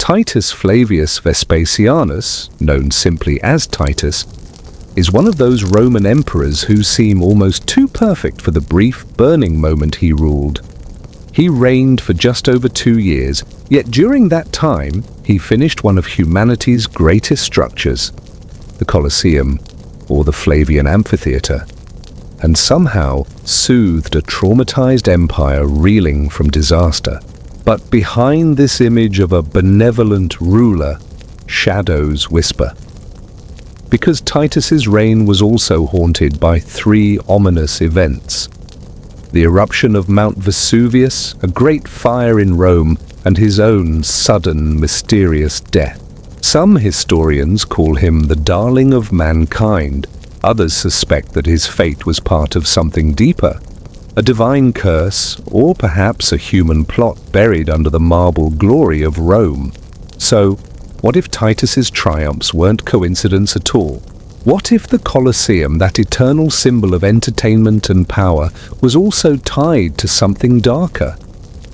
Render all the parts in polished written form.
Titus Flavius Vespasianus, known simply as Titus, is one of those Roman emperors who seem almost too perfect for the brief, burning moment he ruled. He reigned for just over 2 years, yet during that time he finished one of humanity's greatest structures, the Colosseum, or the Flavian amphitheater, and somehow soothed a traumatized empire reeling from disaster. But behind this image of a benevolent ruler, shadows whisper. Because Titus's reign was also haunted by 3 ominous events: the eruption of Mount Vesuvius, a great fire in Rome, and his own sudden, mysterious death. Some historians call him the darling of mankind. Others suspect that his fate was part of something deeper, a divine curse, or perhaps a human plot buried under the marble glory of Rome. So, what if Titus's triumphs weren't coincidence at all? What if the Colosseum, that eternal symbol of entertainment and power, was also tied to something darker?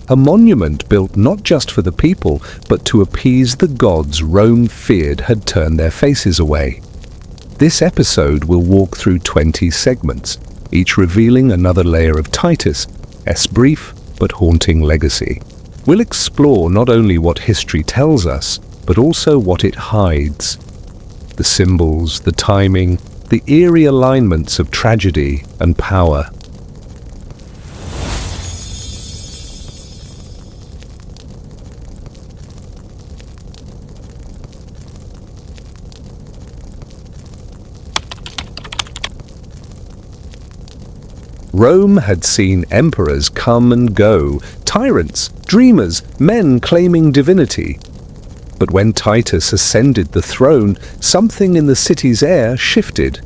A monument built not just for the people, but to appease the gods Rome feared had turned their faces away. This episode will walk through 20 segments, each revealing another layer of Titus' brief but haunting legacy. We'll explore not only what history tells us, but also what it hides. The symbols, the timing, the eerie alignments of tragedy and power. Rome had seen emperors come and go, tyrants, dreamers, men claiming divinity. But when Titus ascended the throne, something in the city's air shifted.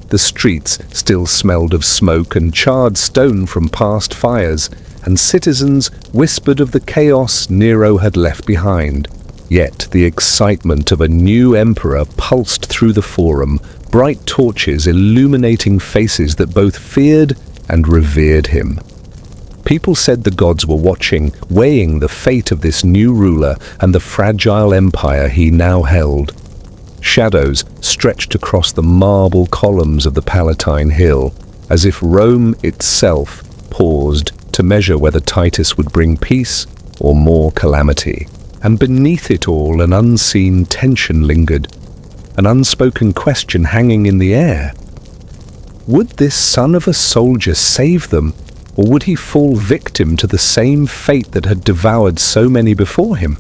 The streets still smelled of smoke and charred stone from past fires, and citizens whispered of the chaos Nero had left behind. Yet the excitement of a new emperor pulsed through the forum, bright torches illuminating faces that both feared and revered him. People said the gods were watching, weighing the fate of this new ruler and the fragile empire he now held. Shadows stretched across the marble columns of the Palatine Hill, as if Rome itself paused to measure whether Titus would bring peace or more calamity. And beneath it all, an unseen tension lingered, an unspoken question hanging in the air. Would this son of a soldier save them? Or would he fall victim to the same fate that had devoured so many before him?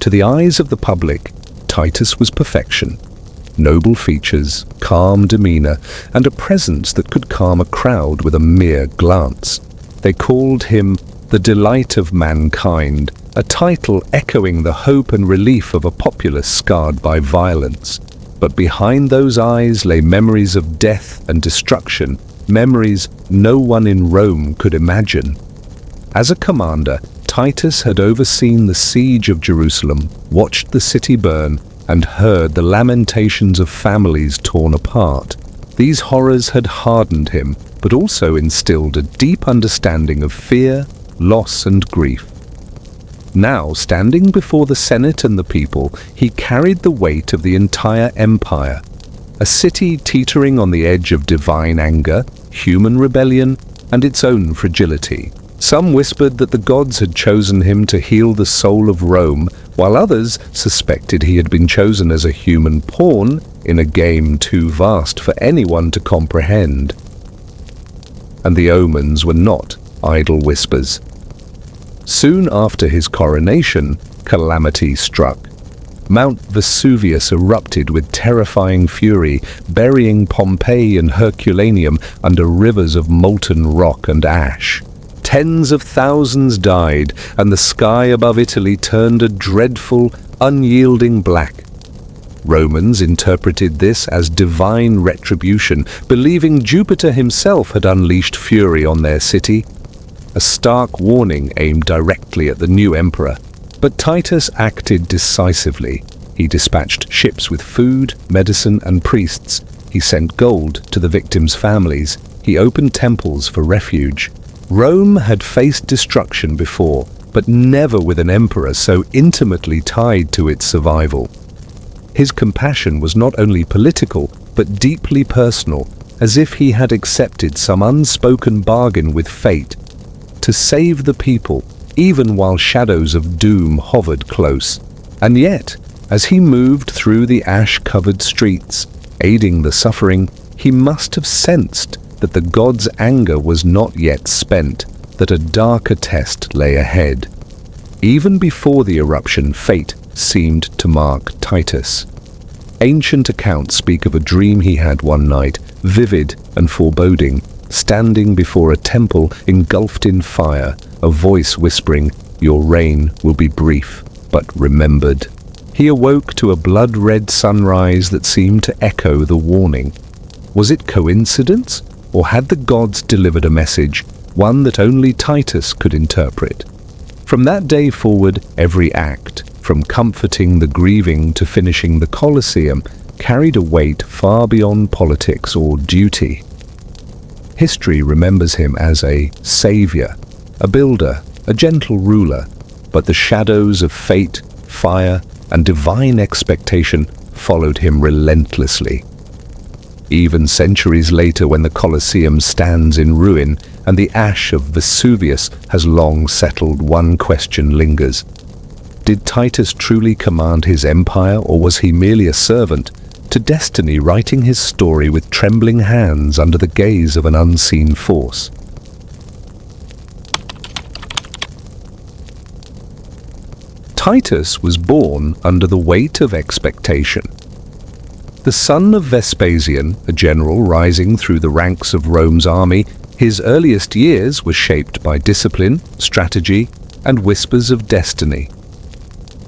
To the eyes of the public, Titus was perfection. Noble features, calm demeanor, and a presence that could calm a crowd with a mere glance. They called him the delight of mankind, a title echoing the hope and relief of a populace scarred by violence. But behind those eyes lay memories of death and destruction, memories no one in Rome could imagine. As a commander, Titus had overseen the siege of Jerusalem, watched the city burn, and heard the lamentations of families torn apart. These horrors had hardened him, but also instilled a deep understanding of fear, loss, and grief. Now, standing before the Senate and the people, he carried the weight of the entire empire. A city teetering on the edge of divine anger, human rebellion, and its own fragility. Some whispered that the gods had chosen him to heal the soul of Rome, while others suspected he had been chosen as a human pawn in a game too vast for anyone to comprehend. And the omens were not idle whispers. Soon after his coronation, calamity struck. Mount Vesuvius erupted with terrifying fury, burying Pompeii and Herculaneum under rivers of molten rock and ash. Tens of thousands died, and the sky above Italy turned a dreadful, unyielding black. Romans interpreted this as divine retribution, believing Jupiter himself had unleashed fury on their city. A stark warning aimed directly at the new emperor. But Titus acted decisively. He dispatched ships with food, medicine, and priests. He sent gold to the victims' families. He opened temples for refuge. Rome had faced destruction before, but never with an emperor so intimately tied to its survival. His compassion was not only political, but deeply personal, as if he had accepted some unspoken bargain with fate to save the people, even while shadows of doom hovered close. And yet, as he moved through the ash-covered streets, aiding the suffering, he must have sensed that the god's anger was not yet spent, that a darker test lay ahead. Even before the eruption, fate seemed to mark Titus. Ancient accounts speak of a dream he had one night, vivid and foreboding, standing before a temple engulfed in fire, a voice whispering, "Your reign will be brief, but remembered." He awoke to a blood-red sunrise that seemed to echo the warning. Was it coincidence, or had the gods delivered a message, one that only Titus could interpret? From that day forward, every act, from comforting the grieving to finishing the Colosseum, carried a weight far beyond politics or duty. History remembers him as a savior, a builder, a gentle ruler, but the shadows of fate, fire, and divine expectation followed him relentlessly. Even centuries later, when the Colosseum stands in ruin and the ash of Vesuvius has long settled, one question lingers. Did Titus truly command his empire, or was he merely a servant to destiny, writing his story with trembling hands under the gaze of an unseen force? Titus was born under the weight of expectation. The son of Vespasian, a general rising through the ranks of Rome's army, his earliest years were shaped by discipline, strategy, and whispers of destiny.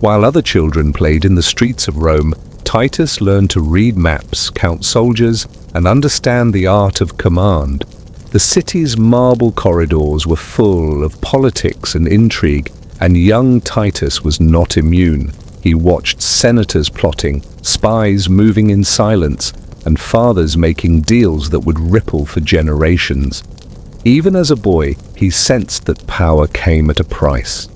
While other children played in the streets of Rome, Titus learned to read maps, count soldiers, and understand the art of command. The city's marble corridors were full of politics and intrigue, and young Titus was not immune. He watched senators plotting, spies moving in silence, and fathers making deals that would ripple for generations. Even as a boy, he sensed that power came at a price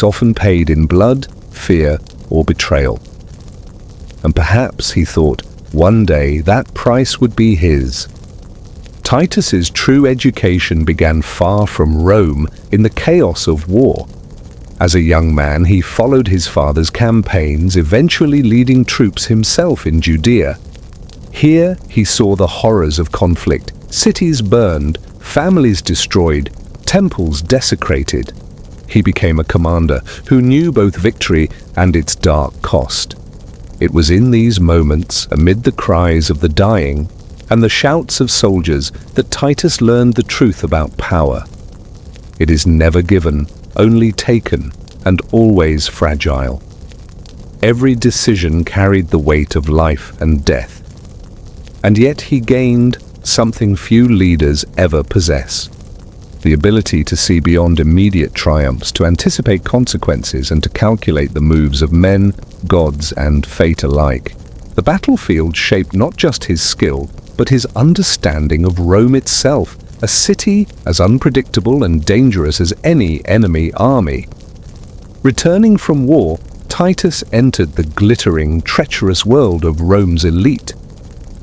often paid in blood, fear, or betrayal. And perhaps, he thought, one day that price would be his. Titus's true education began far from Rome, in the chaos of war. As a young man, he followed his father's campaigns, eventually leading troops himself in Judea. Here he saw the horrors of conflict, cities burned, families destroyed, temples desecrated. He became a commander who knew both victory and its dark cost. It was in these moments, amid the cries of the dying and the shouts of soldiers, that Titus learned the truth about power. It is never given, only taken, and always fragile. Every decision carried the weight of life and death. And yet he gained something few leaders ever possess: the ability to see beyond immediate triumphs, to anticipate consequences, and to calculate the moves of men, gods, and fate alike. The battlefield shaped not just his skill, but his understanding of Rome itself, a city as unpredictable and dangerous as any enemy army. Returning from war, Titus entered the glittering, treacherous world of Rome's elite.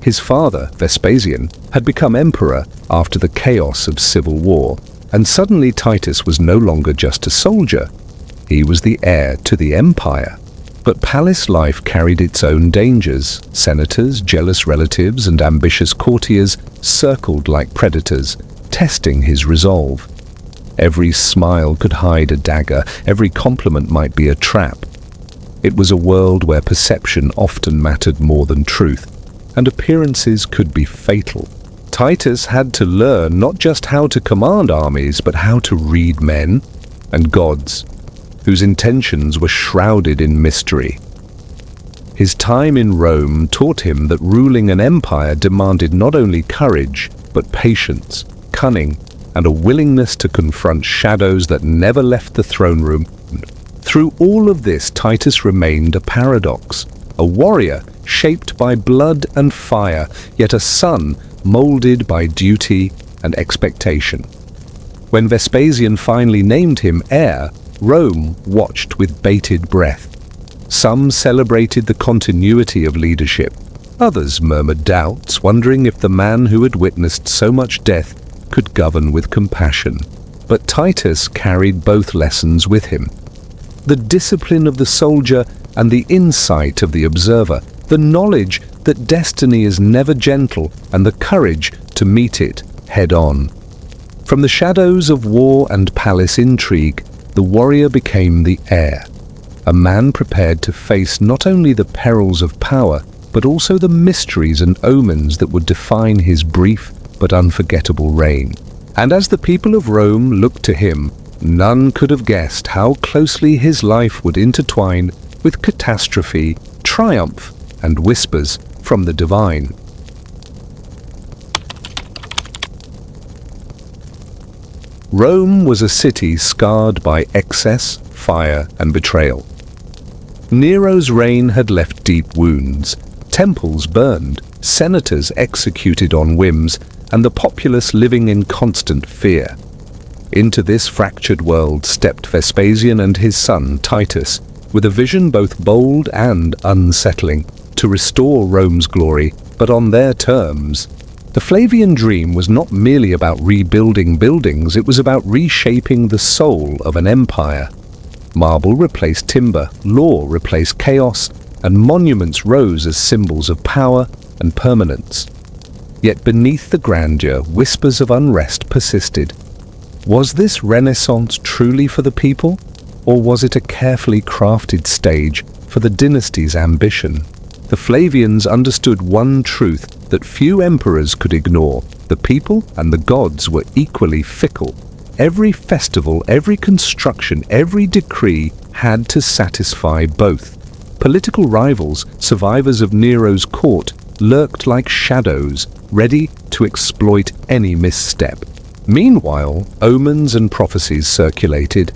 His father, Vespasian, had become emperor after the chaos of civil war, and suddenly Titus was no longer just a soldier. He was the heir to the empire. But palace life carried its own dangers. Senators, jealous relatives, and ambitious courtiers circled like predators, testing his resolve. Every smile could hide a dagger, every compliment might be a trap. It was a world where perception often mattered more than truth, and appearances could be fatal. Titus had to learn not just how to command armies, but how to read men and gods, whose intentions were shrouded in mystery. His time in Rome taught him that ruling an empire demanded not only courage, but patience, cunning, and a willingness to confront shadows that never left the throne room. Through all of this, Titus remained a paradox, a warrior shaped by blood and fire, yet a son molded by duty and expectation. When Vespasian finally named him heir, Rome watched with bated breath. Some celebrated the continuity of leadership. Others murmured doubts, wondering if the man who had witnessed so much death could govern with compassion. But Titus carried both lessons with him. The discipline of the soldier and the insight of the observer, the knowledge that destiny is never gentle and the courage to meet it head-on. From the shadows of war and palace intrigue, the warrior became the heir, a man prepared to face not only the perils of power, but also the mysteries and omens that would define his brief but unforgettable reign. And as the people of Rome looked to him, none could have guessed how closely his life would intertwine with catastrophe, triumph, and whispers from the divine. Rome was a city scarred by excess, fire, and betrayal. Nero's reign had left deep wounds. Temples burned, senators executed on whims, and the populace living in constant fear. Into this fractured world stepped Vespasian and his son Titus, with a vision both bold and unsettling, to restore Rome's glory, but on their terms. The Flavian dream was not merely about rebuilding buildings, it was about reshaping the soul of an empire. Marble replaced timber, law replaced chaos, and monuments rose as symbols of power and permanence. Yet beneath the grandeur, whispers of unrest persisted. Was this renaissance truly for the people, or was it a carefully crafted stage for the dynasty's ambition? The Flavians understood one truth that few emperors could ignore: the people and the gods were equally fickle. Every festival, every construction, every decree had to satisfy both. Political rivals, survivors of Nero's court, lurked like shadows, ready to exploit any misstep. Meanwhile, omens and prophecies circulated,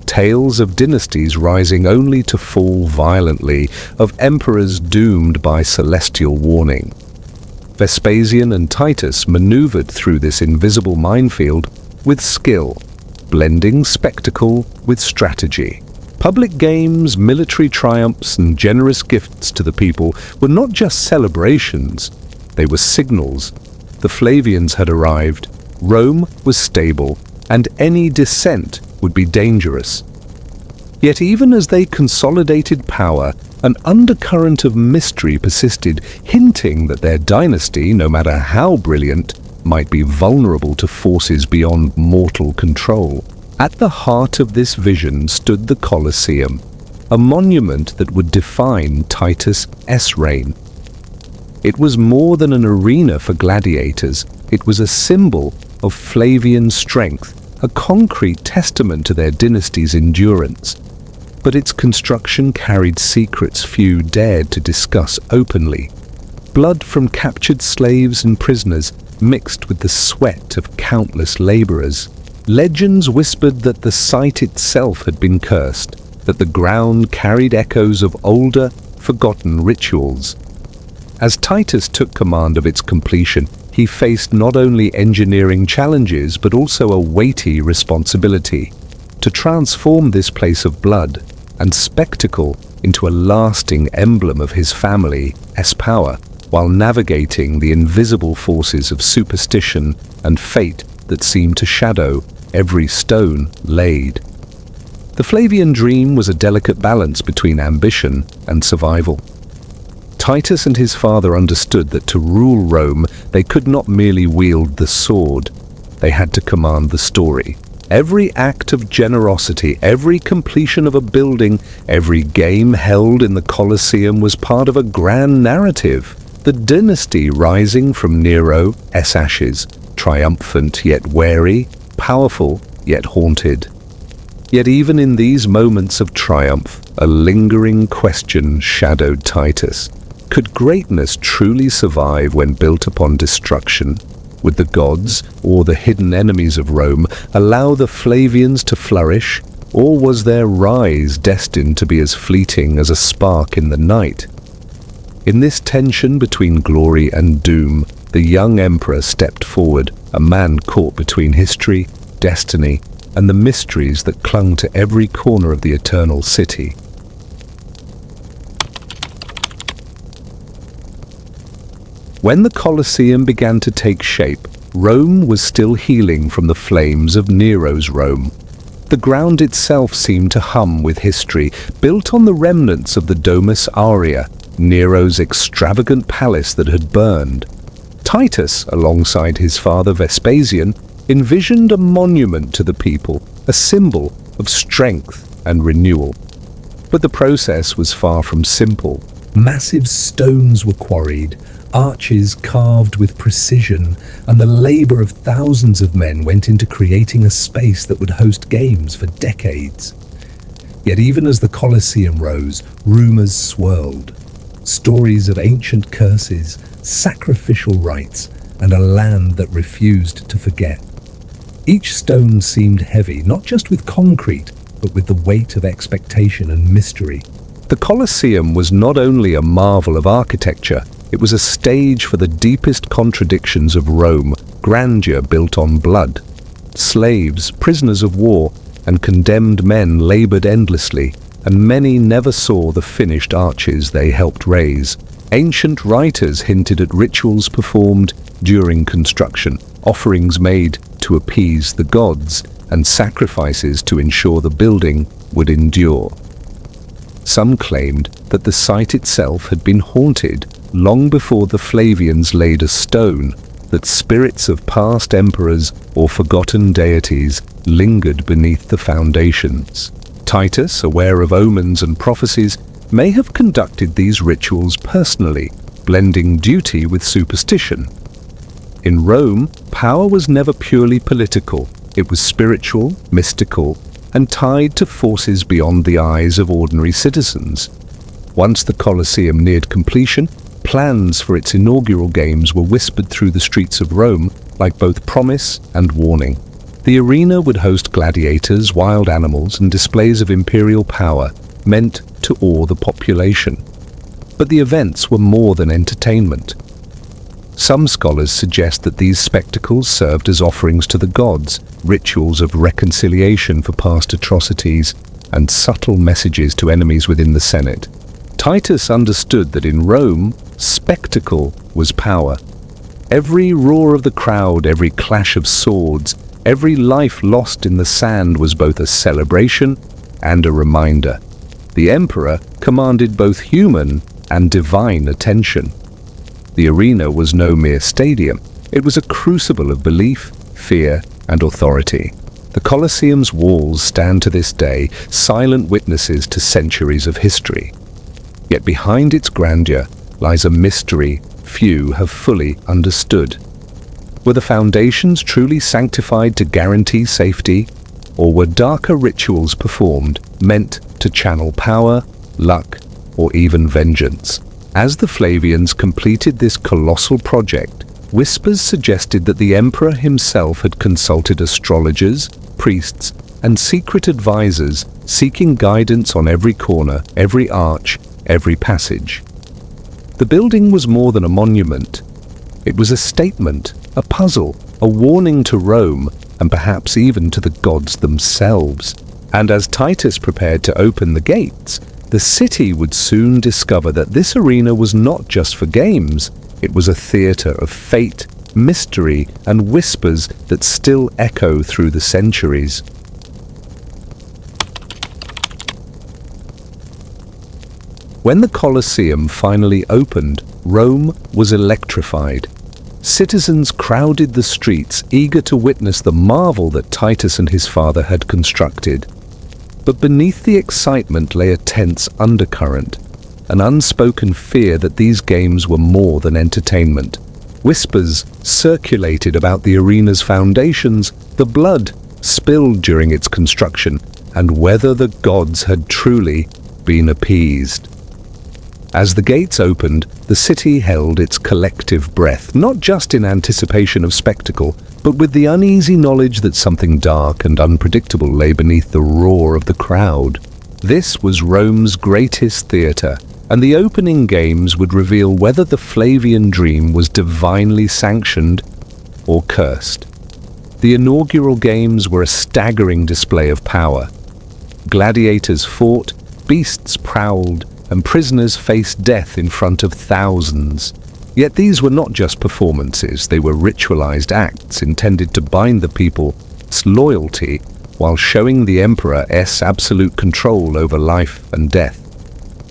tales of dynasties rising only to fall violently, of emperors doomed by celestial warning. Vespasian and Titus maneuvered through this invisible minefield with skill, blending spectacle with strategy. Public games, military triumphs, and generous gifts to the people were not just celebrations, they were signals. The Flavians had arrived, Rome was stable, and any dissent would be dangerous. Yet even as they consolidated power, an undercurrent of mystery persisted, hinting that their dynasty, no matter how brilliant, might be vulnerable to forces beyond mortal control. At the heart of this vision stood the Colosseum, a monument that would define Titus' reign. It was more than an arena for gladiators, it was a symbol of Flavian strength, a concrete testament to their dynasty's endurance. But its construction carried secrets few dared to discuss openly. Blood from captured slaves and prisoners mixed with the sweat of countless laborers. Legends whispered that the site itself had been cursed, that the ground carried echoes of older, forgotten rituals. As Titus took command of its completion, he faced not only engineering challenges but also a weighty responsibility to transform this place of blood and spectacle into a lasting emblem of his family's power, while navigating the invisible forces of superstition and fate that seemed to shadow every stone laid. The Flavian dream was a delicate balance between ambition and survival. Titus and his father understood that to rule Rome, they could not merely wield the sword. They had to command the story. Every act of generosity, every completion of a building, every game held in the Colosseum was part of a grand narrative. The dynasty rising from Nero's ashes, triumphant yet wary, powerful yet haunted. Yet even in these moments of triumph, a lingering question shadowed Titus. Could greatness truly survive when built upon destruction? Would the gods, or the hidden enemies of Rome, allow the Flavians to flourish? Or was their rise destined to be as fleeting as a spark in the night? In this tension between glory and doom, the young emperor stepped forward, a man caught between history, destiny, and the mysteries that clung to every corner of the eternal city. When the Colosseum began to take shape, Rome was still healing from the flames of Nero's Rome. The ground itself seemed to hum with history, built on the remnants of the Domus Aurea, Nero's extravagant palace that had burned. Titus, alongside his father Vespasian, envisioned a monument to the people, a symbol of strength and renewal. But the process was far from simple. Massive stones were quarried, arches carved with precision, and the labor of thousands of men went into creating a space that would host games for decades. Yet even as the Colosseum rose, rumors swirled. Stories of ancient curses, sacrificial rites, and a land that refused to forget. Each stone seemed heavy, not just with concrete, but with the weight of expectation and mystery. The Colosseum was not only a marvel of architecture, it was a stage for the deepest contradictions of Rome, grandeur built on blood. Slaves, prisoners of war, and condemned men labored endlessly, and many never saw the finished arches they helped raise. Ancient writers hinted at rituals performed during construction, offerings made to appease the gods, and sacrifices to ensure the building would endure. Some claimed that the site itself had been haunted long before the Flavians laid a stone, that spirits of past emperors or forgotten deities lingered beneath the foundations. Titus, aware of omens and prophecies, may have conducted these rituals personally, blending duty with superstition. In Rome, power was never purely political. It was spiritual, mystical, and tied to forces beyond the eyes of ordinary citizens. Once the Colosseum neared completion, plans for its inaugural games were whispered through the streets of Rome like both promise and warning. The arena would host gladiators, wild animals, and displays of imperial power meant to awe the population. But the events were more than entertainment. Some scholars suggest that these spectacles served as offerings to the gods, rituals of reconciliation for past atrocities, and subtle messages to enemies within the Senate. Titus understood that in Rome, spectacle was power. Every roar of the crowd, every clash of swords, every life lost in the sand was both a celebration and a reminder. The emperor commanded both human and divine attention. The arena was no mere stadium. It was a crucible of belief, fear, and authority. The Colosseum's walls stand to this day, silent witnesses to centuries of history. Yet behind its grandeur lies a mystery few have fully understood. Were the foundations truly sanctified to guarantee safety, or were darker rituals performed meant to channel power, luck, or even vengeance? As the Flavians completed this colossal project, whispers suggested that the emperor himself had consulted astrologers, priests, and secret advisors seeking guidance on every corner, every arch, every passage. The building was more than a monument. It was a statement, a puzzle, a warning to Rome, and perhaps even to the gods themselves. And as Titus prepared to open the gates, the city would soon discover that this arena was not just for games. It was a theater of fate, mystery, and whispers that still echo through the centuries. When the Colosseum finally opened, Rome was electrified. Citizens crowded the streets, eager to witness the marvel that Titus and his father had constructed. But beneath the excitement lay a tense undercurrent, an unspoken fear that these games were more than entertainment. Whispers circulated about the arena's foundations, the blood spilled during its construction, and whether the gods had truly been appeased. As the gates opened, the city held its collective breath, not just in anticipation of spectacle, but with the uneasy knowledge that something dark and unpredictable lay beneath the roar of the crowd. This was Rome's greatest theater, and the opening games would reveal whether the Flavian dream was divinely sanctioned or cursed. The inaugural games were a staggering display of power. Gladiators fought, beasts prowled, and prisoners faced death in front of thousands. Yet these were not just performances, they were ritualized acts intended to bind the people's loyalty while showing the emperor's absolute control over life and death.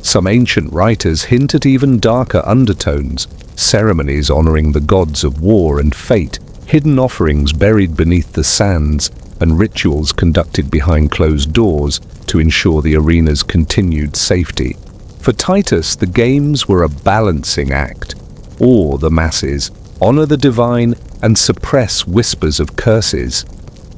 Some ancient writers hint at even darker undertones, ceremonies honoring the gods of war and fate, hidden offerings buried beneath the sands, and rituals conducted behind closed doors to ensure the arena's continued safety. For Titus, the games were a balancing act. Awe the masses, honor the divine, and suppress whispers of curses.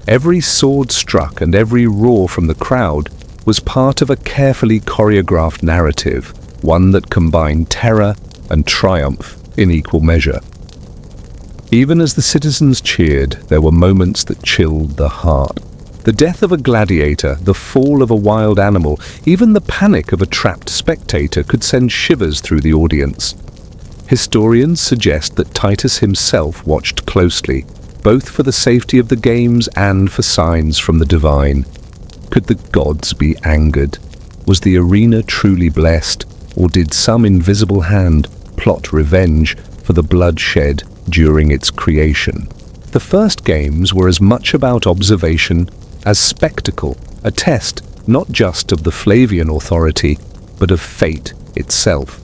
Every sword struck and every roar from the crowd was part of a carefully choreographed narrative, one that combined terror and triumph in equal measure. Even as the citizens cheered, there were moments that chilled the heart. The death of a gladiator, the fall of a wild animal, even the panic of a trapped spectator could send shivers through the audience. Historians suggest that Titus himself watched closely, both for the safety of the games and for signs from the divine. Could the gods be angered? Was the arena truly blessed, or did some invisible hand plot revenge for the bloodshed during its creation? The first games were as much about observation as spectacle, a test not just of the Flavian authority, but of fate itself.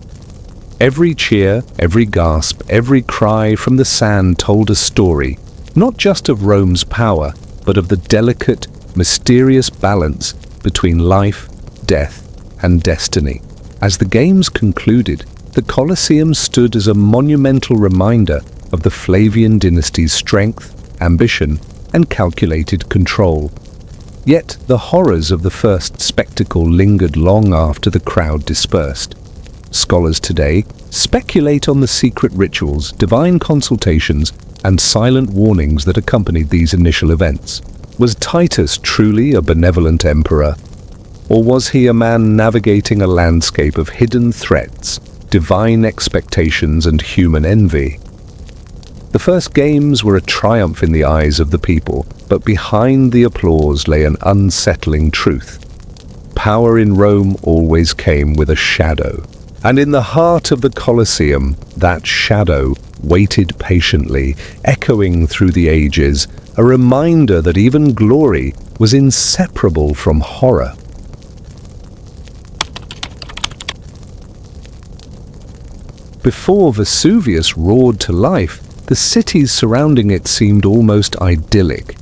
Every cheer, every gasp, every cry from the sand told a story, not just of Rome's power, but of the delicate, mysterious balance between life, death, and destiny. As the games concluded, the Colosseum stood as a monumental reminder of the Flavian dynasty's strength, ambition, and calculated control. Yet the horrors of the first spectacle lingered long after the crowd dispersed. Scholars today speculate on the secret rituals, divine consultations, and silent warnings that accompanied these initial events. Was Titus truly a benevolent emperor? Or was he a man navigating a landscape of hidden threats, divine expectations, and human envy? The first games were a triumph in the eyes of the people, but behind the applause lay an unsettling truth. Power in Rome always came with a shadow. And in the heart of the Colosseum, that shadow waited patiently, echoing through the ages, a reminder that even glory was inseparable from horror. Before Vesuvius roared to life, the cities surrounding it seemed almost idyllic.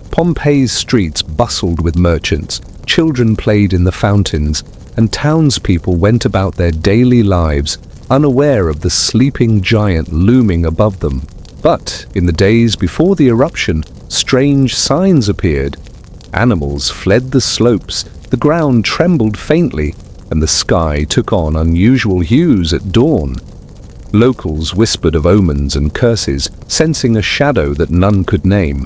Pompeii's streets bustled with merchants, children played in the fountains, and townspeople went about their daily lives, unaware of the sleeping giant looming above them. But in the days before the eruption, strange signs appeared. Animals fled the slopes, the ground trembled faintly, and the sky took on unusual hues at dawn. Locals whispered of omens and curses, sensing a shadow that none could name.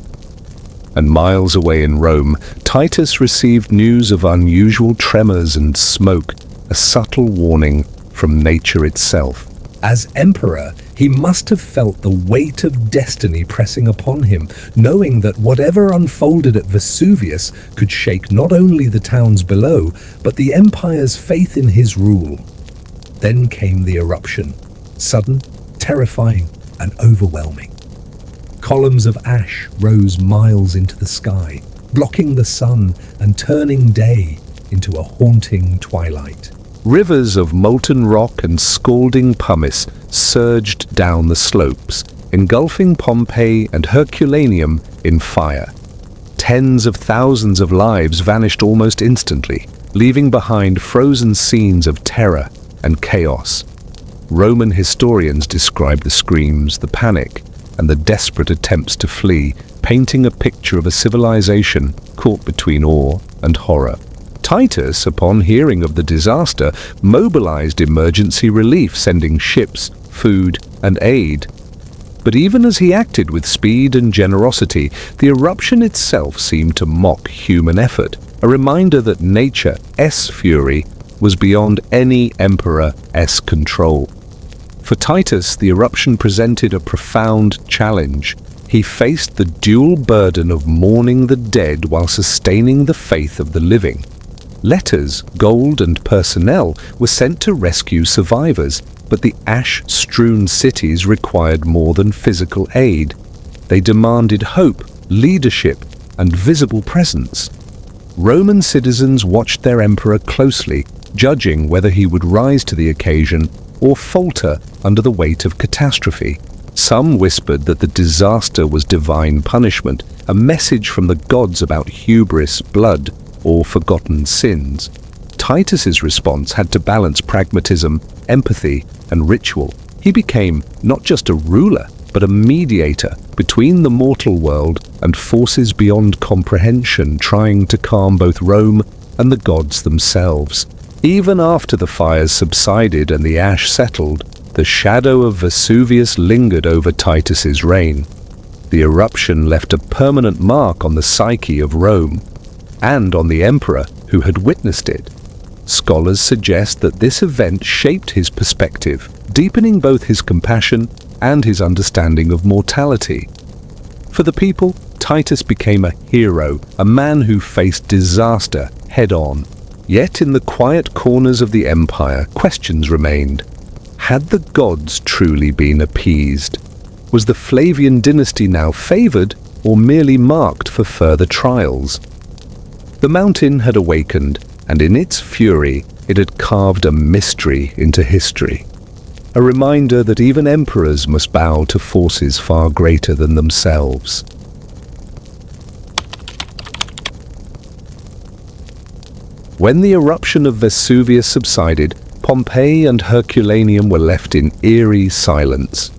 And miles away in Rome, Titus received news of unusual tremors and smoke, a subtle warning from nature itself. As emperor, he must have felt the weight of destiny pressing upon him, knowing that whatever unfolded at Vesuvius could shake not only the towns below, but the empire's faith in his rule. Then came the eruption, sudden, terrifying, and overwhelming. Columns of ash rose miles into the sky, blocking the sun and turning day into a haunting twilight. Rivers of molten rock and scalding pumice surged down the slopes, engulfing Pompeii and Herculaneum in fire. Tens of thousands of lives vanished almost instantly, leaving behind frozen scenes of terror and chaos. Roman historians describe the screams, the panic, and the desperate attempts to flee, painting a picture of a civilization caught between awe and horror. Titus, upon hearing of the disaster, mobilized emergency relief, sending ships, food, and aid. But even as he acted with speed and generosity, the eruption itself seemed to mock human effort, a reminder that nature's fury was beyond any emperor's control. For Titus, the eruption presented a profound challenge. he faced the dual burden of mourning the dead while sustaining the faith of the living. Letters, gold, and personnel were sent to rescue survivors, but the ash-strewn cities required more than physical aid. They demanded hope, leadership, and visible presence. Roman citizens watched their emperor closely, judging whether he would rise to the occasion or falter under the weight of catastrophe. Some whispered that the disaster was divine punishment, a message from the gods about hubris, blood, or forgotten sins. Titus's response had to balance pragmatism, empathy, and ritual. He became not just a ruler, but a mediator between the mortal world and forces beyond comprehension, trying to calm both Rome and the gods themselves. Even after the fires subsided and the ash settled, the shadow of Vesuvius lingered over Titus's reign. The eruption left a permanent mark on the psyche of Rome, and on the emperor who had witnessed it. Scholars suggest that this event shaped his perspective, deepening both his compassion and his understanding of mortality. For the people, Titus became a hero, a man who faced disaster head-on. Yet in the quiet corners of the empire, questions remained. Had the gods truly been appeased? Was the Flavian dynasty now favored or merely marked for further trials? The mountain had awakened, and in its fury, it had carved a mystery into history. A reminder that even emperors must bow to forces far greater than themselves. When the eruption of Vesuvius subsided, Pompeii and Herculaneum were left in eerie silence.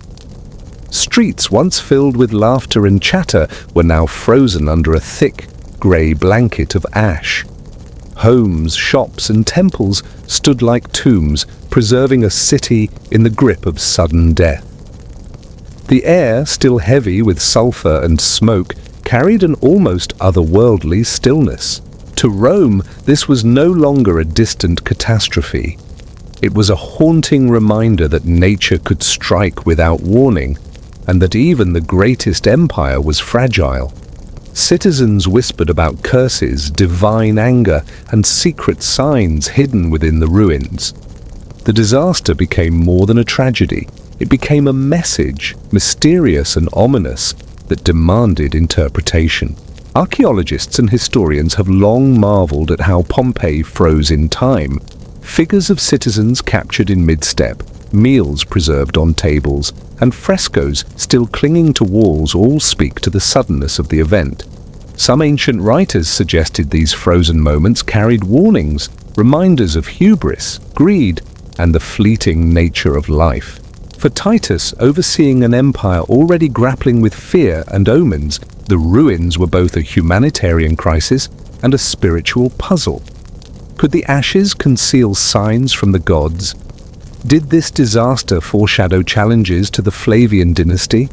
Streets once filled with laughter and chatter were now frozen under a thick, grey blanket of ash. Homes, shops, and temples stood like tombs, preserving a city in the grip of sudden death. The air, still heavy with sulfur and smoke, carried an almost otherworldly stillness. To Rome, this was no longer a distant catastrophe. It was a haunting reminder that nature could strike without warning, and that even the greatest empire was fragile. Citizens whispered about curses, divine anger, and secret signs hidden within the ruins. The disaster became more than a tragedy. It became a message, mysterious and ominous, that demanded interpretation. Archaeologists and historians have long marveled at how Pompeii froze in time. Figures of citizens captured in mid-step, meals preserved on tables, and frescoes still clinging to walls all speak to the suddenness of the event. Some ancient writers suggested these frozen moments carried warnings, reminders of hubris, greed, and the fleeting nature of life. For Titus, overseeing an empire already grappling with fear and omens, the ruins were both a humanitarian crisis and a spiritual puzzle. Could the ashes conceal signs from the gods? Did this disaster foreshadow challenges to the Flavian dynasty?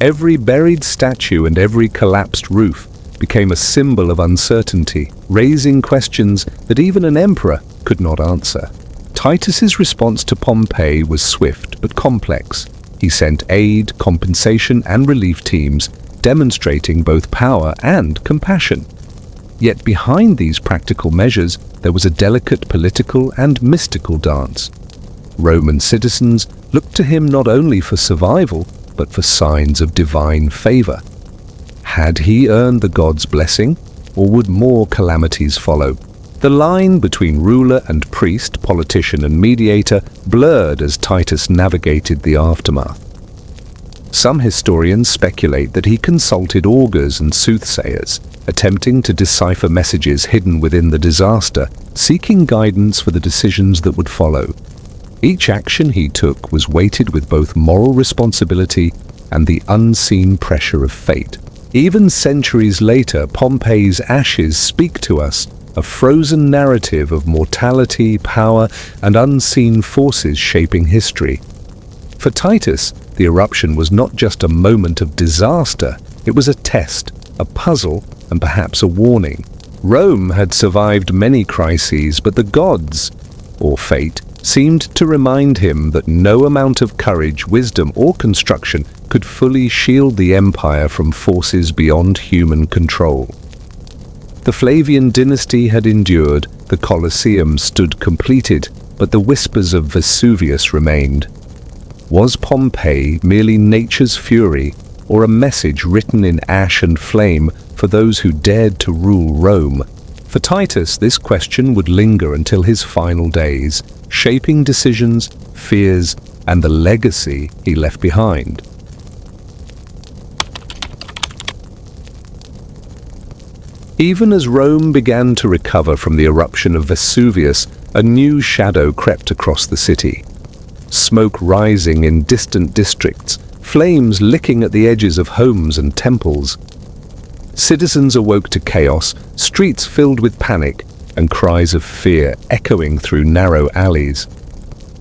Every buried statue and every collapsed roof became a symbol of uncertainty, raising questions that even an emperor could not answer. Titus's response to Pompeii was swift but complex. He sent aid, compensation, and relief teams, demonstrating both power and compassion. Yet behind these practical measures, there was a delicate political and mystical dance. Roman citizens looked to him not only for survival, but for signs of divine favor. Had he earned the gods' blessing, or would more calamities follow? The line between ruler and priest, politician and mediator blurred as Titus navigated the aftermath. Some historians speculate that he consulted augurs and soothsayers, attempting to decipher messages hidden within the disaster, seeking guidance for the decisions that would follow. Each action he took was weighted with both moral responsibility and the unseen pressure of fate. Even centuries later, Pompeii's ashes speak to us, a frozen narrative of mortality, power, and unseen forces shaping history. For Titus, the eruption was not just a moment of disaster, it was a test, a puzzle, and perhaps a warning. Rome had survived many crises, but the gods, or fate, seemed to remind him that no amount of courage, wisdom, or construction could fully shield the empire from forces beyond human control. The Flavian dynasty had endured, the Colosseum stood completed, but the whispers of Vesuvius remained. Was Pompeii merely nature's fury, or a message written in ash and flame for those who dared to rule Rome? For Titus, this question would linger until his final days, shaping decisions, fears, and the legacy he left behind. Even as Rome began to recover from the eruption of Vesuvius, a new shadow crept across the city. Smoke rising in distant districts, flames licking at the edges of homes and temples. Citizens awoke to chaos, streets filled with panic, and cries of fear echoing through narrow alleys.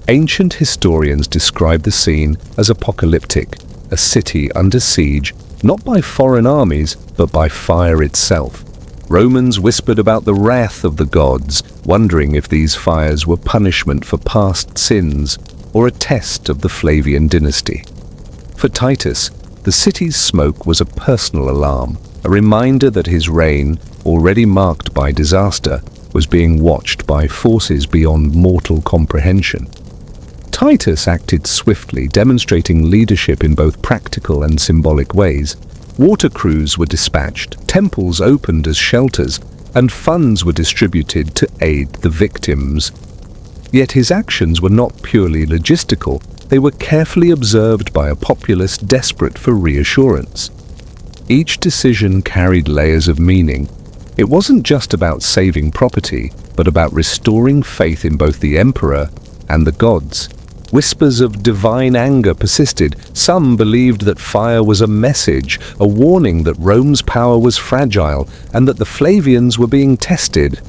Ancient historians describe the scene as apocalyptic, a city under siege, not by foreign armies, but by fire itself. Romans whispered about the wrath of the gods, wondering if these fires were punishment for past sins or a test of the Flavian dynasty. For Titus, the city's smoke was a personal alarm, a reminder that his reign, already marked by disaster, was being watched by forces beyond mortal comprehension. Titus acted swiftly, demonstrating leadership in both practical and symbolic ways. Water crews were dispatched, temples opened as shelters, and funds were distributed to aid the victims. Yet his actions were not purely logistical, they were carefully observed by a populace desperate for reassurance. Each decision carried layers of meaning. It wasn't just about saving property, but about restoring faith in both the emperor and the gods. Whispers of divine anger persisted. Some believed that fire was a message, a warning that Rome's power was fragile and that the Flavians were being tested.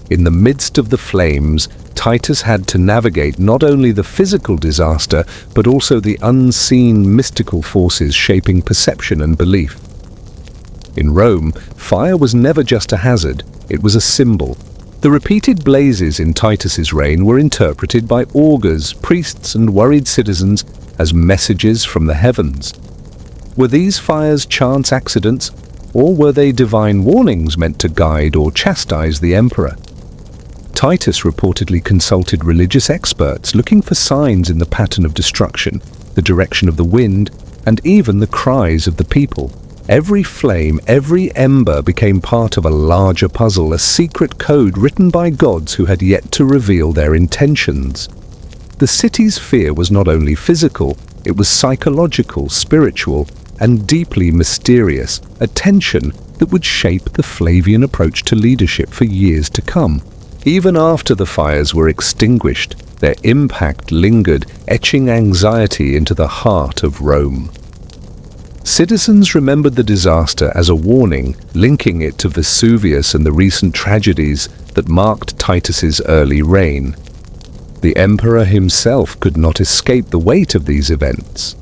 In the midst of the flames, Titus had to navigate not only the physical disaster, but also the unseen mystical forces shaping perception and belief. In Rome, fire was never just a hazard, it was a symbol. The repeated blazes in Titus's reign were interpreted by augurs, priests, and worried citizens as messages from the heavens. Were these fires chance accidents, or were they divine warnings meant to guide or chastise the emperor? Titus reportedly consulted religious experts, looking for signs in the pattern of destruction, the direction of the wind, and even the cries of the people. Every flame, every ember became part of a larger puzzle, a secret code written by gods who had yet to reveal their intentions. The city's fear was not only physical, it was psychological, spiritual, and deeply mysterious, a tension that would shape the Flavian approach to leadership for years to come. Even after the fires were extinguished, their impact lingered, etching anxiety into the heart of Rome. Citizens remembered the disaster as a warning, linking it to Vesuvius and the recent tragedies that marked Titus's early reign. The emperor himself could not escape the weight of these events.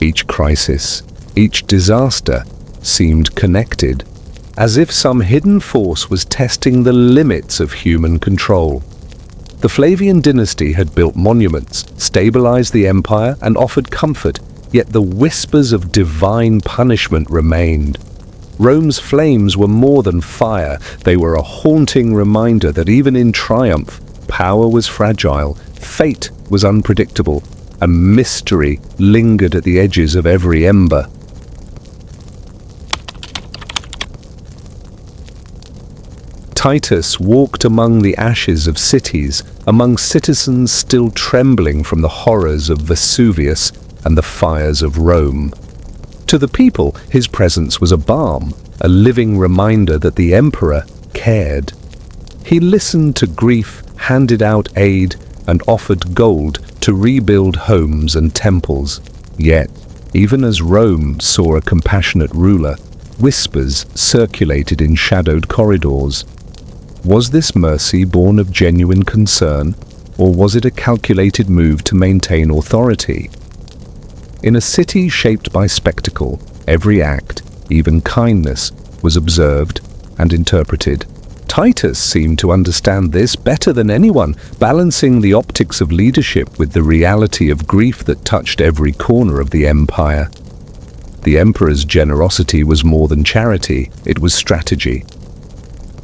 Each crisis, each disaster, seemed connected, as if some hidden force was testing the limits of human control. The Flavian dynasty had built monuments, stabilized the empire, and offered comfort, yet the whispers of divine punishment remained. Rome's flames were more than fire, they were a haunting reminder that even in triumph, power was fragile, fate was unpredictable, and mystery lingered at the edges of every ember. Titus walked among the ashes of cities, among citizens still trembling from the horrors of Vesuvius and the fires of Rome. To the people, his presence was a balm, a living reminder that the emperor cared. He listened to grief, handed out aid, and offered gold to rebuild homes and temples. Yet, even as Rome saw a compassionate ruler, whispers circulated in shadowed corridors. Was this mercy born of genuine concern, or was it a calculated move to maintain authority? In a city shaped by spectacle, every act, even kindness, was observed and interpreted. Titus seemed to understand this better than anyone, balancing the optics of leadership with the reality of grief that touched every corner of the empire. The emperor's generosity was more than charity, it was strategy.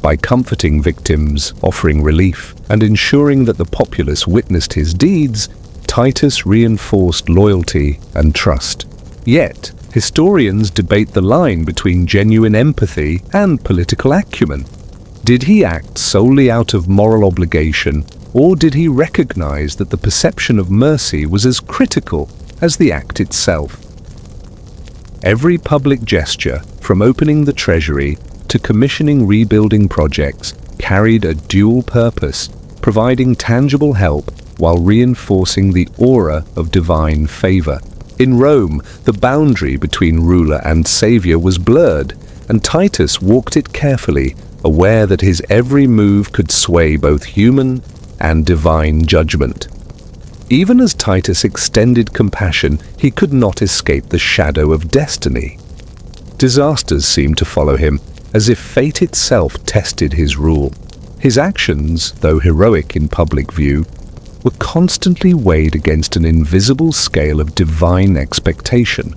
By comforting victims, offering relief, and ensuring that the populace witnessed his deeds, Titus reinforced loyalty and trust. Yet, historians debate the line between genuine empathy and political acumen. Did he act solely out of moral obligation, or did he recognize that the perception of mercy was as critical as the act itself? Every public gesture, from opening the treasury to commissioning rebuilding projects, carried a dual purpose, providing tangible help while reinforcing the aura of divine favor. In Rome, the boundary between ruler and savior was blurred, and Titus walked it carefully, aware that his every move could sway both human and divine judgment. Even as Titus extended compassion, he could not escape the shadow of destiny. Disasters seemed to follow him, as if fate itself tested his rule. His actions, though heroic in public view, were constantly weighed against an invisible scale of divine expectation.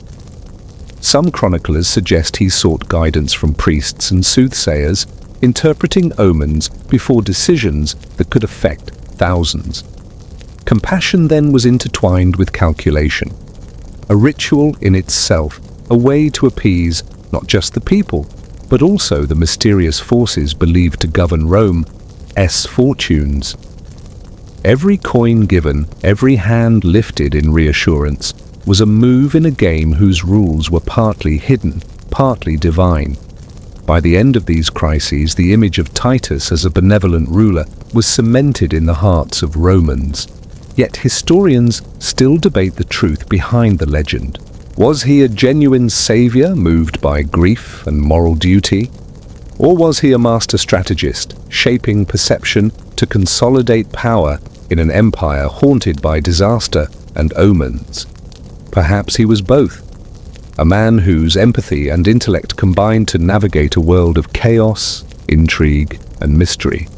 Some chroniclers suggest he sought guidance from priests and soothsayers, interpreting omens before decisions that could affect thousands. Compassion then was intertwined with calculation, a ritual in itself, a way to appease not just the people, but also the mysterious forces believed to govern Rome's fortunes. Every coin given, every hand lifted in reassurance, was a move in a game whose rules were partly hidden, partly divine. By the end of these crises, the image of Titus as a benevolent ruler was cemented in the hearts of Romans. Yet historians still debate the truth behind the legend. Was he a genuine savior moved by grief and moral duty? Or was he a master strategist, shaping perception to consolidate power in an empire haunted by disaster and omens? Perhaps he was both. A man whose empathy and intellect combined to navigate a world of chaos, intrigue, and mystery.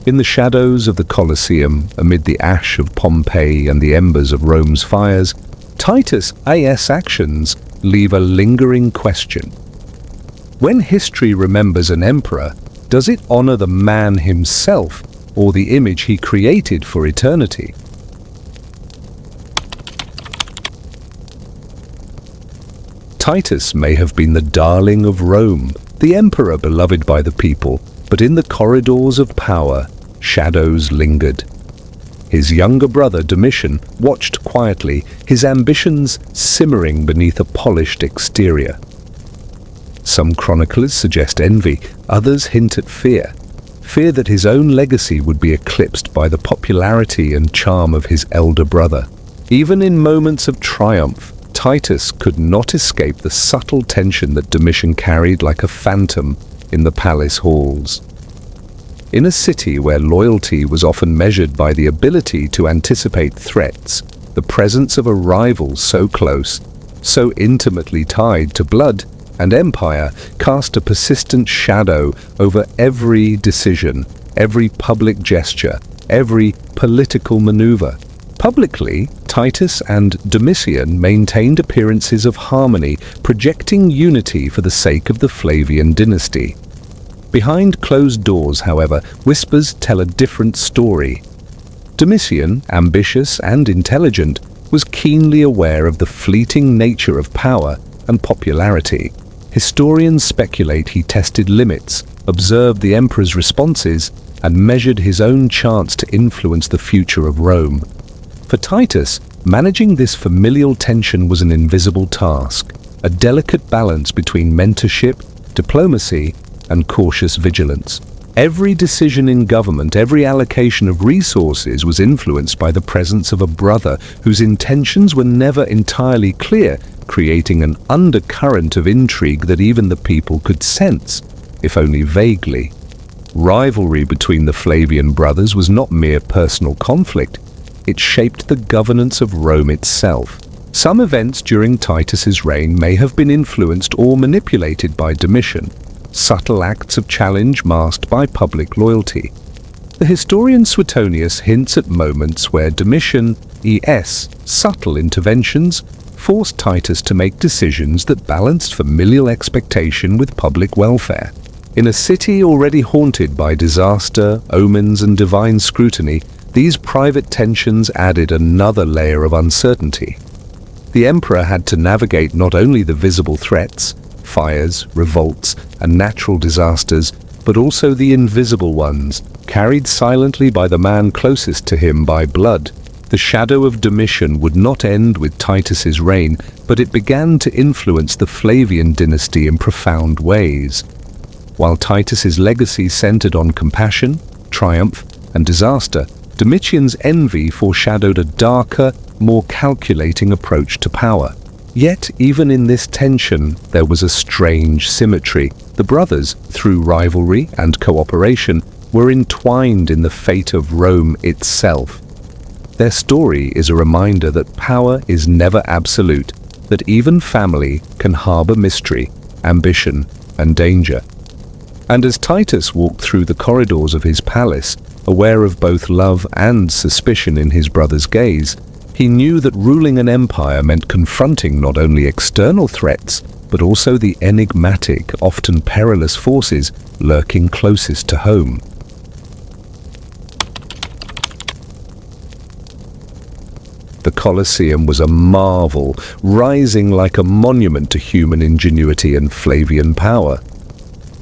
In the shadows of the Colosseum, amid the ash of Pompeii and the embers of Rome's fires, Titus' actions leave a lingering question. When history remembers an emperor, does it honor the man himself or the image he created for eternity? Titus may have been the darling of Rome, the emperor beloved by the people, but in the corridors of power, shadows lingered. His younger brother Domitian watched quietly, his ambitions simmering beneath a polished exterior. Some chroniclers suggest envy, others hint at fear. Fear that his own legacy would be eclipsed by the popularity and charm of his elder brother. Even in moments of triumph, Titus could not escape the subtle tension that Domitian carried like a phantom in the palace halls. In a city where loyalty was often measured by the ability to anticipate threats, the presence of a rival so close, so intimately tied to blood and empire, cast a persistent shadow over every decision, every public gesture, every political maneuver. Publicly, Titus and Domitian maintained appearances of harmony, projecting unity for the sake of the Flavian dynasty. Behind closed doors, however, whispers tell a different story. Domitian, ambitious and intelligent, was keenly aware of the fleeting nature of power and popularity. Historians speculate he tested limits, observed the emperor's responses, and measured his own chance to influence the future of Rome. For Titus, managing this familial tension was an invisible task, a delicate balance between mentorship, diplomacy, and cautious vigilance. Every decision in government, every allocation of resources was influenced by the presence of a brother whose intentions were never entirely clear, creating an undercurrent of intrigue that even the people could sense, if only vaguely. Rivalry between the Flavian brothers was not mere personal conflict. It shaped the governance of Rome itself. Some events during Titus's reign may have been influenced or manipulated by Domitian. subtle acts of challenge masked by public loyalty. The historian Suetonius hints at moments where Domitian es subtle interventions forced Titus to make decisions that balanced familial expectation with public welfare. In a city already haunted by disaster, omens, and divine scrutiny, these private tensions added another layer of uncertainty. The emperor had to navigate not only the visible threats, fires, revolts, and natural disasters, but also the invisible ones, carried silently by the man closest to him by blood. The shadow of Domitian would not end with Titus's reign, but it began to influence the Flavian dynasty in profound ways. While Titus's legacy centered on compassion, triumph, and disaster, Domitian's envy foreshadowed a darker, more calculating approach to power. Yet, even in this tension, there was a strange symmetry. The brothers, through rivalry and cooperation, were entwined in the fate of Rome itself. Their story is a reminder that power is never absolute, that even family can harbor mystery, ambition, and danger. And as Titus walked through the corridors of his palace, aware of both love and suspicion in his brother's gaze, he knew that ruling an empire meant confronting not only external threats, but also the enigmatic, often perilous forces lurking closest to home. The Colosseum was a marvel, rising like a monument to human ingenuity and Flavian power.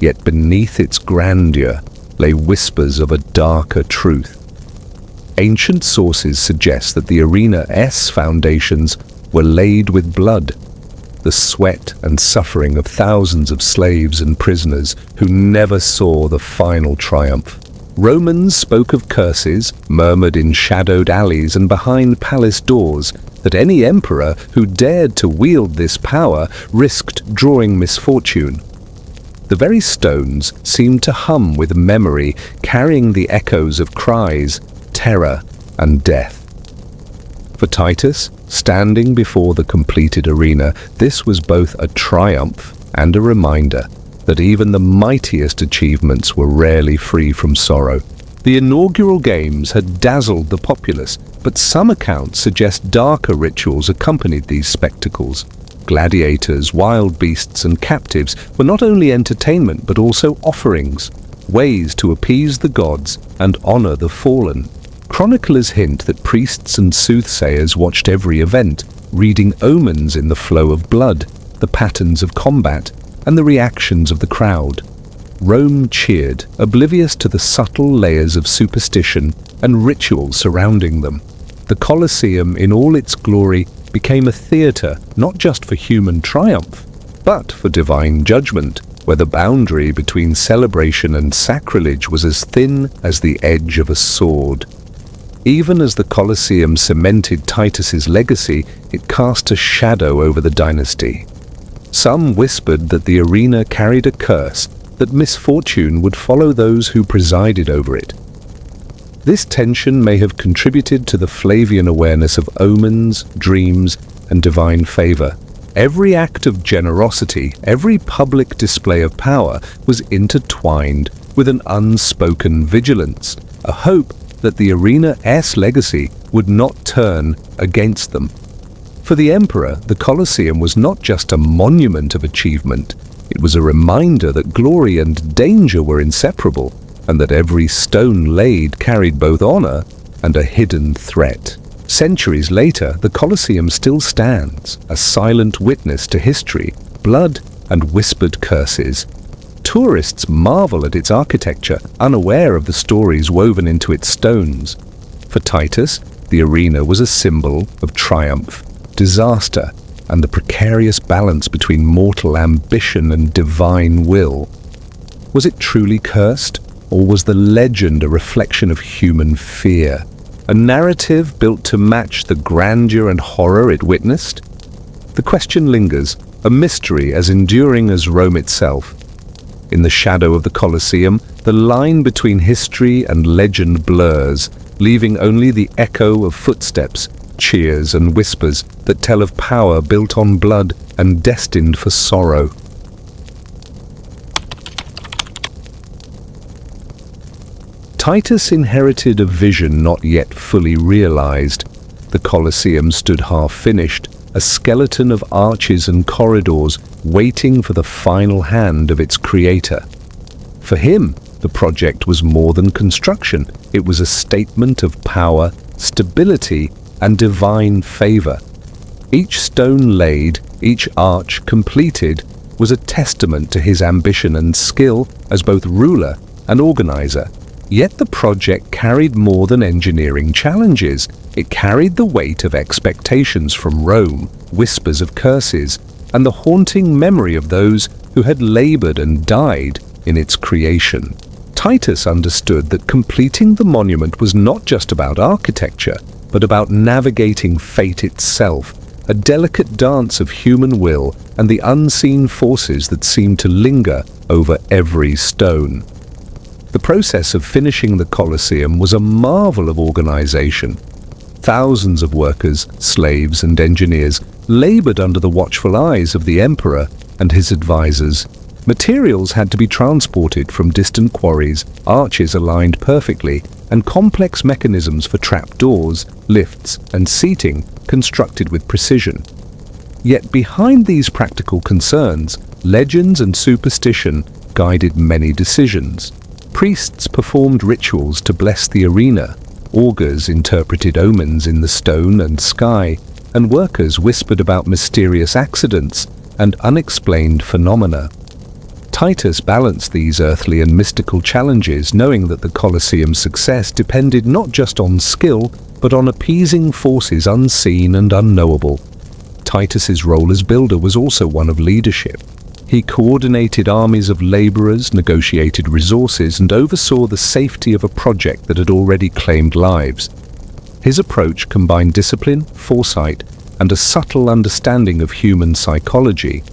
Yet beneath its grandeur lay whispers of a darker truth. Ancient sources suggest that the arena's foundations were laid with blood, the sweat and suffering of thousands of slaves and prisoners who never saw the final triumph. Romans spoke of curses, murmured in shadowed alleys and behind palace doors, that any emperor who dared to wield this power risked drawing misfortune. The very stones seemed to hum with memory, carrying the echoes of cries, terror, and death. For Titus, standing before the completed arena, this was both a triumph and a reminder that even the mightiest achievements were rarely free from sorrow. The inaugural games had dazzled the populace, but some accounts suggest darker rituals accompanied these spectacles. Gladiators, wild beasts, and captives were not only entertainment but also offerings, ways to appease the gods and honor the fallen. Chroniclers hint that priests and soothsayers watched every event, reading omens in the flow of blood, the patterns of combat, and the reactions of the crowd. Rome cheered, oblivious to the subtle layers of superstition and ritual surrounding them. The Colosseum, in all its glory, became a theater not just for human triumph, but for divine judgment, where the boundary between celebration and sacrilege was as thin as the edge of a sword. Even as the Colosseum cemented Titus's legacy, it cast a shadow over the dynasty. Some whispered that the arena carried a curse, that misfortune would follow those who presided over it. This tension may have contributed to the Flavian awareness of omens, dreams, and divine favor. Every act of generosity, every public display of power was intertwined with an unspoken vigilance, a hope that the arena's legacy would not turn against them. For the emperor, the Colosseum was not just a monument of achievement, it was a reminder that glory and danger were inseparable, and that every stone laid carried both honor and a hidden threat. Centuries later, the Colosseum still stands, a silent witness to history, blood, and whispered curses. Tourists marvel at its architecture, unaware of the stories woven into its stones. For Titus, the arena was a symbol of triumph, disaster, and the precarious balance between mortal ambition and divine will. Was it truly cursed, or was the legend a reflection of human fear? A narrative built to match the grandeur and horror it witnessed? The question lingers, a mystery as enduring as Rome itself. In the shadow of the Colosseum, the line between history and legend blurs, leaving only the echo of footsteps, cheers, and whispers that tell of power built on blood and destined for sorrow. Titus inherited a vision not yet fully realized. The Colosseum stood half-finished, a skeleton of arches and corridors waiting for the final hand of its creator. For him, the project was more than construction. It was a statement of power, stability, and divine favor. Each stone laid, each arch completed, was a testament to his ambition and skill as both ruler and organizer. Yet the project carried more than engineering challenges. It carried the weight of expectations from Rome, whispers of curses, and the haunting memory of those who had labored and died in its creation. Titus understood that completing the monument was not just about architecture, but about navigating fate itself, a delicate dance of human will and the unseen forces that seemed to linger over every stone. The process of finishing the Colosseum was a marvel of organization. Thousands of workers, slaves, and engineers labored under the watchful eyes of the emperor and his advisors. Materials had to be transported from distant quarries, arches aligned perfectly, and complex mechanisms for trapdoors, lifts, and seating constructed with precision. Yet behind these practical concerns, legends and superstition guided many decisions. Priests performed rituals to bless the arena, augurs interpreted omens in the stone and sky, and workers whispered about mysterious accidents and unexplained phenomena. Titus balanced these earthly and mystical challenges, knowing that the Colosseum's success depended not just on skill, but on appeasing forces unseen and unknowable. Titus's role as builder was also one of leadership. He coordinated armies of laborers, negotiated resources, and oversaw the safety of a project that had already claimed lives. His approach combined discipline, foresight, and a subtle understanding of human psychology.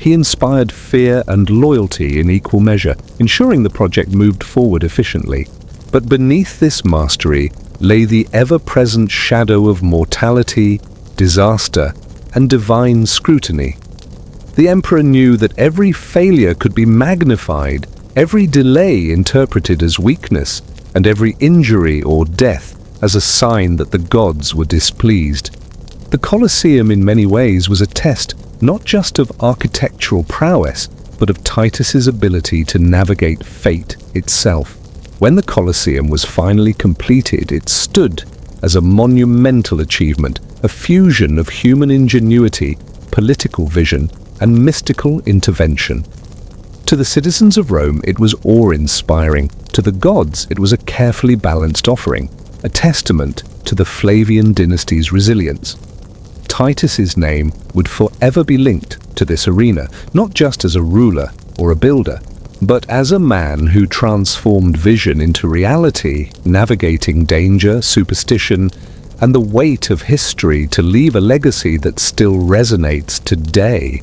He inspired fear and loyalty in equal measure, ensuring the project moved forward efficiently. But beneath this mastery lay the ever-present shadow of mortality, disaster, and divine scrutiny. The emperor knew that every failure could be magnified, every delay interpreted as weakness, and every injury or death as a sign that the gods were displeased. The Colosseum in many ways was a test not just of architectural prowess, but of Titus's ability to navigate fate itself. When the Colosseum was finally completed, it stood as a monumental achievement, a fusion of human ingenuity, political vision, and mystical intervention. To the citizens of Rome, it was awe-inspiring. To the gods, it was a carefully balanced offering, a testament to the Flavian dynasty's resilience. Titus's name would forever be linked to this arena, not just as a ruler or a builder, but as a man who transformed vision into reality, navigating danger, superstition, and the weight of history to leave a legacy that still resonates today.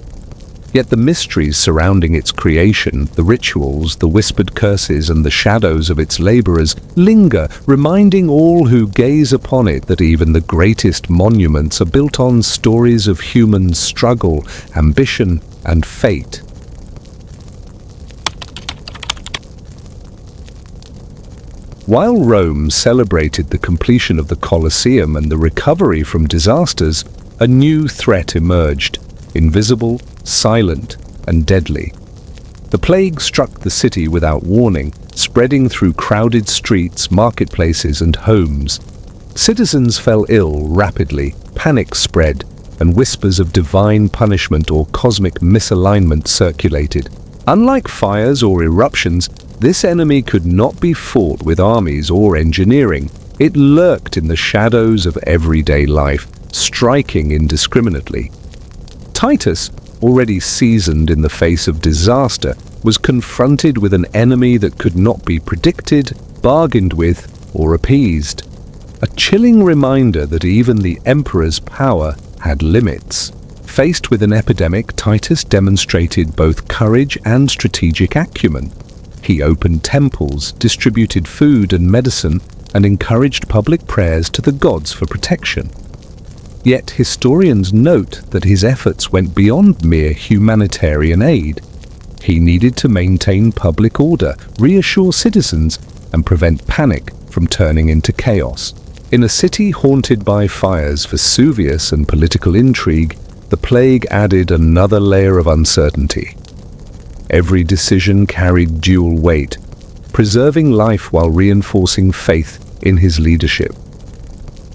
Yet the mysteries surrounding its creation, the rituals, the whispered curses, and the shadows of its laborers linger, reminding all who gaze upon it that even the greatest monuments are built on stories of human struggle, ambition, and fate. While Rome celebrated the completion of the Colosseum and the recovery from disasters, a new threat emerged, invisible, silent, and deadly. The plague struck the city without warning, spreading through crowded streets, marketplaces, and homes. Citizens fell ill rapidly, panic spread, and whispers of divine punishment or cosmic misalignment circulated. Unlike fires or eruptions, this enemy could not be fought with armies or engineering. It lurked in the shadows of everyday life, striking indiscriminately. Titus, already seasoned in the face of disaster, was confronted with an enemy that could not be predicted, bargained with, or appeased. A chilling reminder that even the emperor's power had limits. Faced with an epidemic, Titus demonstrated both courage and strategic acumen. He opened temples, distributed food and medicine, and encouraged public prayers to the gods for protection. Yet historians note that his efforts went beyond mere humanitarian aid. He needed to maintain public order, reassure citizens, and prevent panic from turning into chaos. In a city haunted by fires, Vesuvius, and political intrigue, the plague added another layer of uncertainty. Every decision carried dual weight, preserving life while reinforcing faith in his leadership.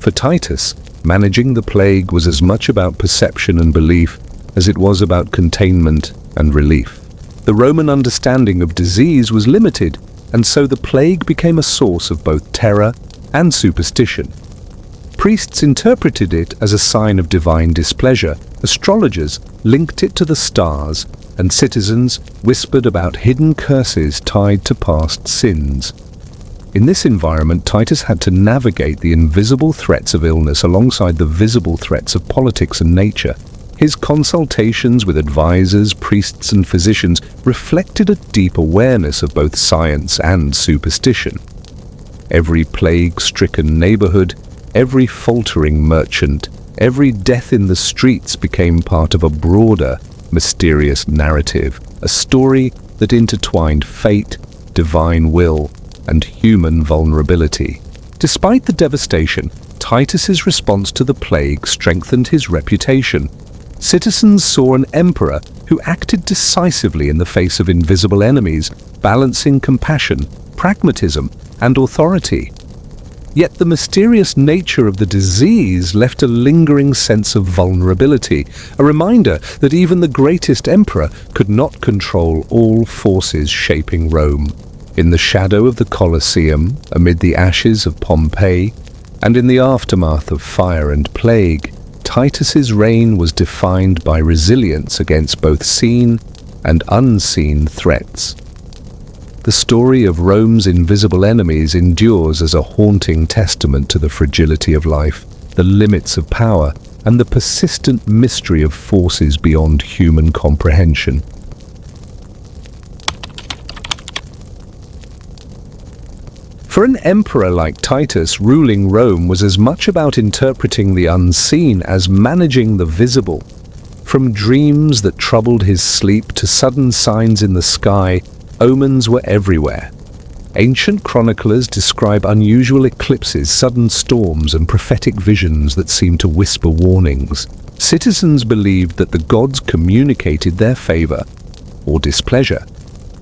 For Titus, managing the plague was as much about perception and belief as it was about containment and relief. The Roman understanding of disease was limited, and so the plague became a source of both terror and superstition. Priests interpreted it as a sign of divine displeasure, astrologers linked it to the stars, and citizens whispered about hidden curses tied to past sins. In this environment, Titus had to navigate the invisible threats of illness alongside the visible threats of politics and nature. His consultations with advisors, priests, and physicians reflected a deep awareness of both science and superstition. Every plague-stricken neighborhood, every faltering merchant, every death in the streets became part of a broader, mysterious narrative, a story that intertwined fate, divine will, and human vulnerability. Despite the devastation, Titus's response to the plague strengthened his reputation. Citizens saw an emperor who acted decisively in the face of invisible enemies, balancing compassion, pragmatism, and authority. Yet the mysterious nature of the disease left a lingering sense of vulnerability, a reminder that even the greatest emperor could not control all forces shaping Rome. In the shadow of the Colosseum, amid the ashes of Pompeii, and in the aftermath of fire and plague, Titus's reign was defined by resilience against both seen and unseen threats. The story of Rome's invisible enemies endures as a haunting testament to the fragility of life, the limits of power, and the persistent mystery of forces beyond human comprehension. For an emperor like Titus, ruling Rome was as much about interpreting the unseen as managing the visible. From dreams that troubled his sleep to sudden signs in the sky, omens were everywhere. Ancient chroniclers describe unusual eclipses, sudden storms, and prophetic visions that seemed to whisper warnings. Citizens believed that the gods communicated their favor or displeasure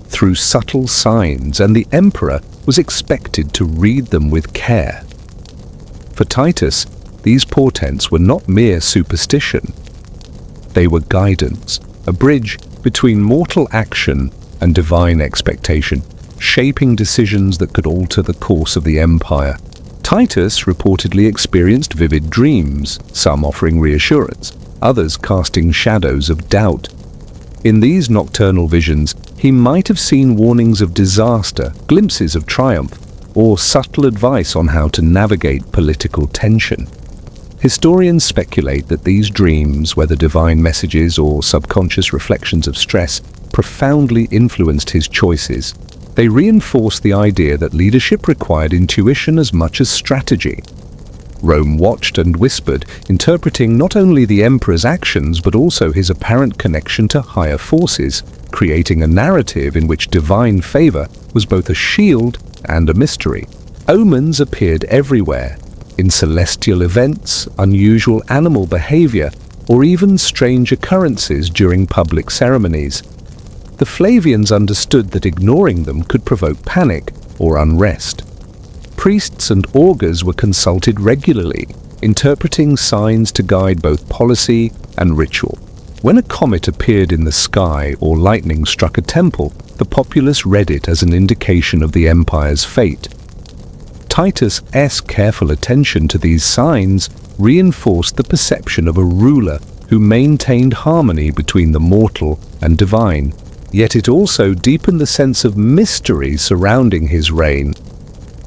through subtle signs, and the emperor was expected to read them with care. For Titus, these portents were not mere superstition. They were guidance, a bridge between mortal action and divine expectation, shaping decisions that could alter the course of the empire. Titus reportedly experienced vivid dreams, some offering reassurance, others casting shadows of doubt. In these nocturnal visions, he might have seen warnings of disaster, glimpses of triumph, or subtle advice on how to navigate political tension. Historians speculate that these dreams, whether divine messages or subconscious reflections of stress, profoundly influenced his choices. They reinforced the idea that leadership required intuition as much as strategy. Rome watched and whispered, interpreting not only the emperor's actions but also his apparent connection to higher forces, creating a narrative in which divine favor was both a shield and a mystery. Omens appeared everywhere, in celestial events, unusual animal behavior, or even strange occurrences during public ceremonies. The Flavians understood that ignoring them could provoke panic or unrest. Priests and augurs were consulted regularly, interpreting signs to guide both policy and ritual. When a comet appeared in the sky or lightning struck a temple, the populace read it as an indication of the empire's fate. Titus's careful attention to these signs reinforced the perception of a ruler who maintained harmony between the mortal and divine. Yet it also deepened the sense of mystery surrounding his reign,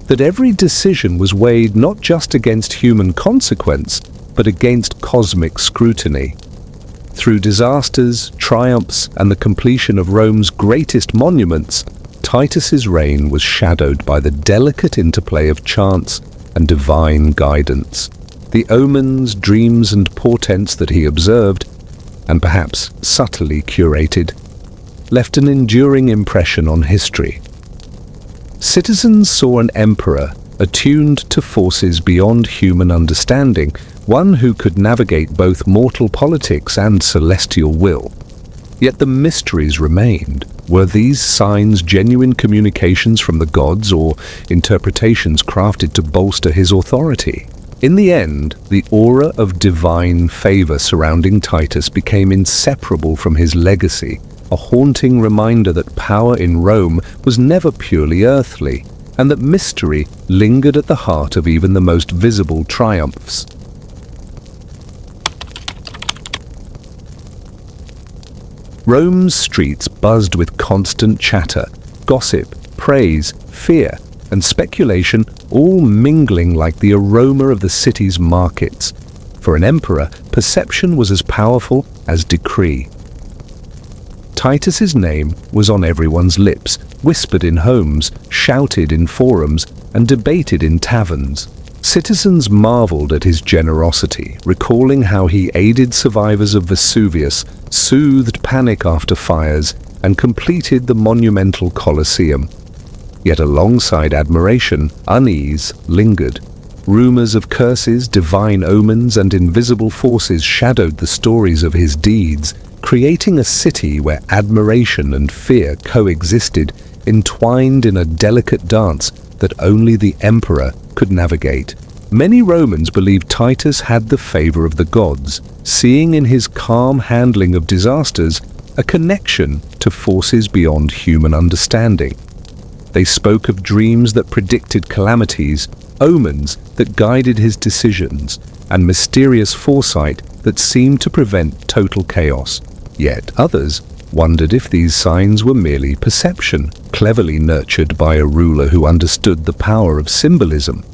that every decision was weighed not just against human consequence, but against cosmic scrutiny. Through disasters, triumphs, and the completion of Rome's greatest monuments, Titus's reign was shadowed by the delicate interplay of chance and divine guidance. The omens, dreams, and portents that he observed, and perhaps subtly curated, left an enduring impression on history. Citizens saw an emperor attuned to forces beyond human understanding, one who could navigate both mortal politics and celestial will. Yet the mysteries remained. Were these signs genuine communications from the gods, or interpretations crafted to bolster his authority? In the end, the aura of divine favor surrounding Titus became inseparable from his legacy, a haunting reminder that power in Rome was never purely earthly, and that mystery lingered at the heart of even the most visible triumphs. Rome's streets buzzed with constant chatter, gossip, praise, fear, and speculation, all mingling like the aroma of the city's markets. For an emperor, perception was as powerful as decree. Titus's name was on everyone's lips, whispered in homes, shouted in forums, and debated in taverns. Citizens marveled at his generosity, recalling how he aided survivors of Vesuvius, soothed panic after fires, and completed the monumental Colosseum. Yet alongside admiration, unease lingered. Rumors of curses, divine omens, and invisible forces shadowed the stories of his deeds, creating a city where admiration and fear coexisted, entwined in a delicate dance that only the emperor could navigate. Many Romans believed Titus had the favor of the gods, seeing in his calm handling of disasters a connection to forces beyond human understanding. They spoke of dreams that predicted calamities, omens that guided his decisions, and mysterious foresight that seemed to prevent total chaos. Yet others wondered if these signs were merely perception, cleverly nurtured by a ruler who understood the power of symbolism.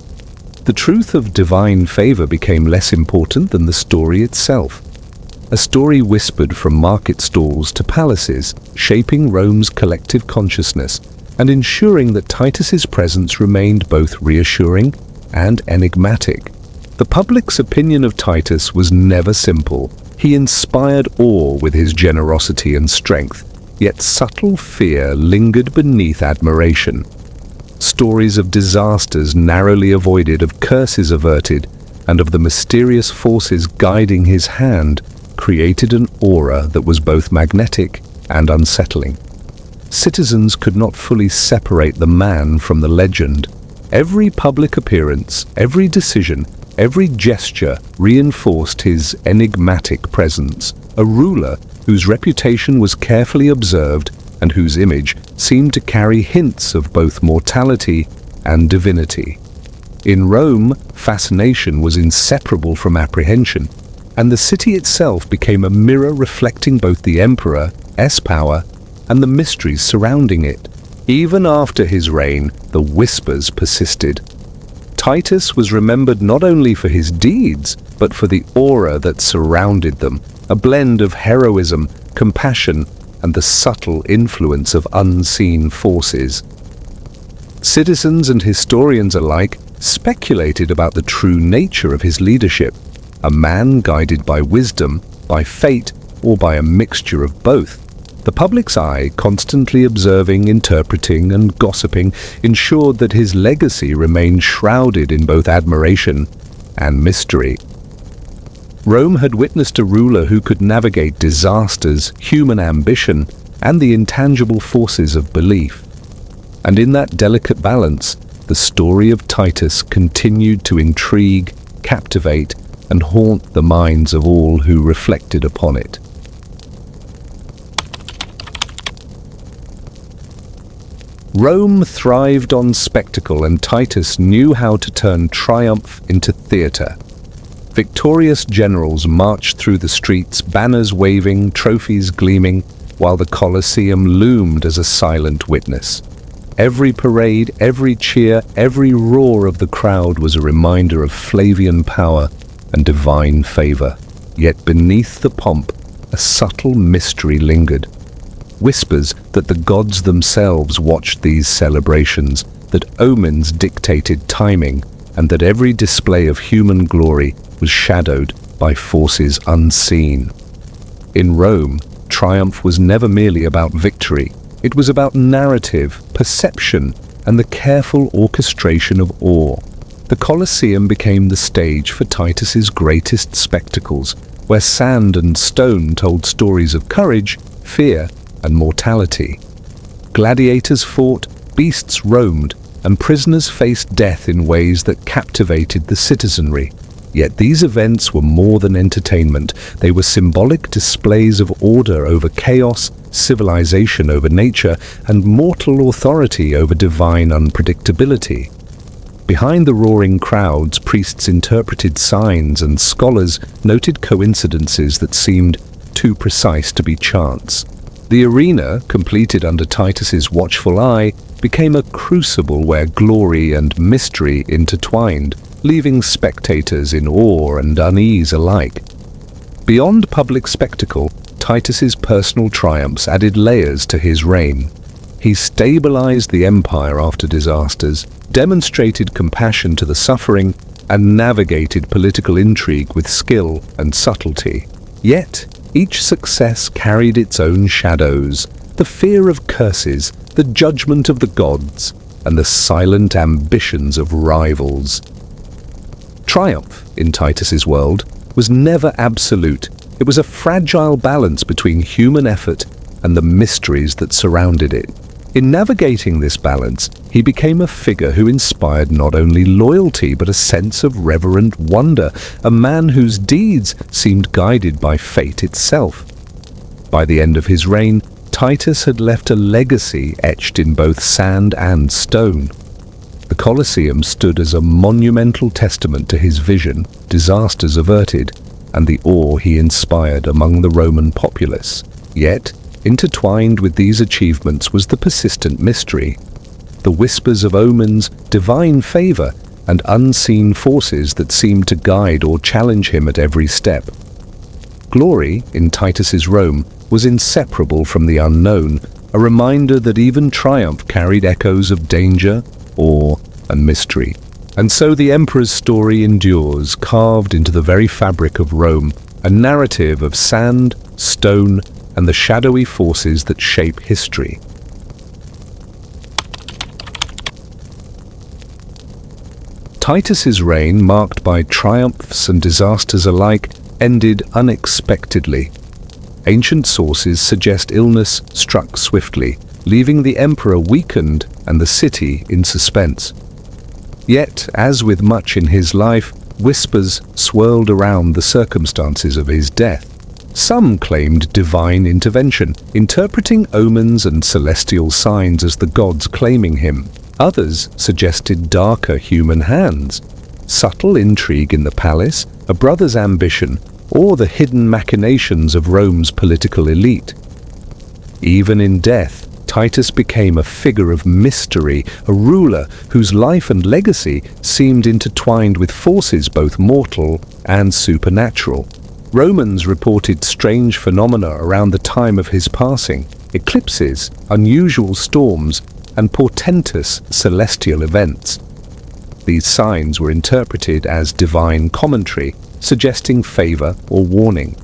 The truth of divine favor became less important than the story itself. A story whispered from market stalls to palaces, shaping Rome's collective consciousness and ensuring that Titus's presence remained both reassuring and enigmatic. The public's opinion of Titus was never simple. He inspired awe with his generosity and strength, yet subtle fear lingered beneath admiration. Stories of disasters narrowly avoided, of curses averted, and of the mysterious forces guiding his hand created an aura that was both magnetic and unsettling. Citizens could not fully separate the man from the legend. Every public appearance, every decision, every gesture reinforced his enigmatic presence, a ruler whose reputation was carefully observed and whose image seemed to carry hints of both mortality and divinity. In Rome, fascination was inseparable from apprehension, and the city itself became a mirror reflecting both the emperor's power and the mysteries surrounding it. Even after his reign, the whispers persisted. Titus was remembered not only for his deeds, but for the aura that surrounded them, a blend of heroism, compassion, and the subtle influence of unseen forces. Citizens and historians alike speculated about the true nature of his leadership, a man guided by wisdom, by fate, or by a mixture of both. The public's eye, constantly observing, interpreting, and gossiping, ensured that his legacy remained shrouded in both admiration and mystery. Rome had witnessed a ruler who could navigate disasters, human ambition, and the intangible forces of belief. And in that delicate balance, the story of Titus continued to intrigue, captivate, and haunt the minds of all who reflected upon it. Rome thrived on spectacle, and Titus knew how to turn triumph into theater. Victorious generals marched through the streets, banners waving, trophies gleaming, while the Colosseum loomed as a silent witness. Every parade, every cheer, every roar of the crowd was a reminder of Flavian power and divine favor. Yet beneath the pomp, a subtle mystery lingered. Whispers that the gods themselves watched these celebrations, that omens dictated timing, and that every display of human glory was shadowed by forces unseen. In Rome, triumph was never merely about victory. It was about narrative, perception, and the careful orchestration of awe. The Colosseum became the stage for Titus's greatest spectacles, where sand and stone told stories of courage, fear, and mortality. Gladiators fought, beasts roamed, and prisoners faced death in ways that captivated the citizenry. Yet these events were more than entertainment. They were symbolic displays of order over chaos, civilization over nature, and mortal authority over divine unpredictability. Behind the roaring crowds, priests interpreted signs and scholars noted coincidences that seemed too precise to be chance. The arena, completed under Titus's watchful eye, became a crucible where glory and mystery intertwined, leaving spectators in awe and unease alike. Beyond public spectacle, Titus's personal triumphs added layers to his reign. He stabilized the empire after disasters, demonstrated compassion to the suffering, and navigated political intrigue with skill and subtlety. Yet, each success carried its own shadows, the fear of curses, the judgment of the gods, and the silent ambitions of rivals. Triumph, in Titus's world, was never absolute. It was a fragile balance between human effort and the mysteries that surrounded it. In navigating this balance, he became a figure who inspired not only loyalty but a sense of reverent wonder, a man whose deeds seemed guided by fate itself. By the end of his reign, Titus had left a legacy etched in both sand and stone. The Colosseum stood as a monumental testament to his vision, disasters averted, and the awe he inspired among the Roman populace. Yet, intertwined with these achievements was the persistent mystery, the whispers of omens, divine favor, and unseen forces that seemed to guide or challenge him at every step. Glory, in Titus's Rome, was inseparable from the unknown, a reminder that even triumph carried echoes of danger, awe, and mystery. And so the emperor's story endures, carved into the very fabric of Rome, a narrative of sand, stone, and the shadowy forces that shape history. Titus's reign, marked by triumphs and disasters alike, ended unexpectedly. Ancient sources suggest illness struck swiftly, leaving the emperor weakened and the city in suspense. Yet, as with much in his life, whispers swirled around the circumstances of his death. Some claimed divine intervention, interpreting omens and celestial signs as the gods claiming him. Others suggested darker human hands, subtle intrigue in the palace, a brother's ambition, or the hidden machinations of Rome's political elite. Even in death, Titus became a figure of mystery, a ruler whose life and legacy seemed intertwined with forces both mortal and supernatural. Romans reported strange phenomena around the time of his passing: eclipses, unusual storms, and portentous celestial events. These signs were interpreted as divine commentary, suggesting favor or warning.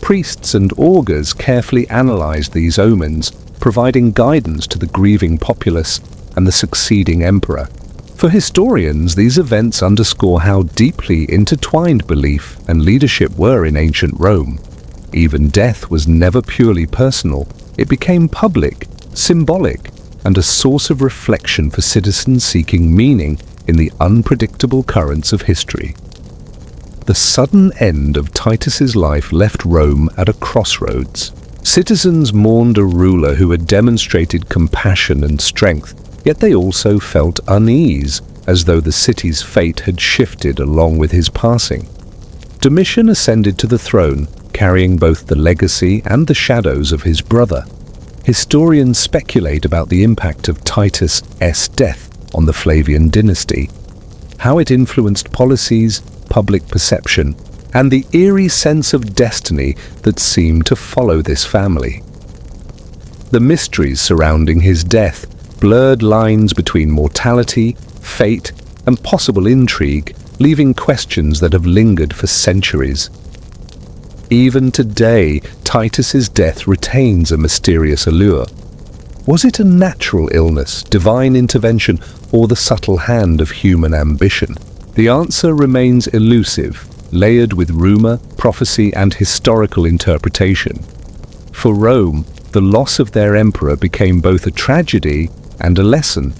Priests and augurs carefully analyzed these omens, providing guidance to the grieving populace and the succeeding emperor. For historians, these events underscore how deeply intertwined belief and leadership were in ancient Rome. Even death was never purely personal. It became public, symbolic, and a source of reflection for citizens seeking meaning in the unpredictable currents of history. The sudden end of Titus's life left Rome at a crossroads. Citizens mourned a ruler who had demonstrated compassion and strength, yet they also felt unease, as though the city's fate had shifted along with his passing. Domitian ascended to the throne, carrying both the legacy and the shadows of his brother. Historians speculate about the impact of Titus's death on the Flavian dynasty, how it influenced policies, public perception, and the eerie sense of destiny that seemed to follow this family. The mysteries surrounding his death blurred lines between mortality, fate, and possible intrigue, leaving questions that have lingered for centuries. Even today, Titus's death retains a mysterious allure. Was it a natural illness, divine intervention, or the subtle hand of human ambition? The answer remains elusive, layered with rumor, prophecy, and historical interpretation. For Rome, the loss of their emperor became both a tragedy and a lesson,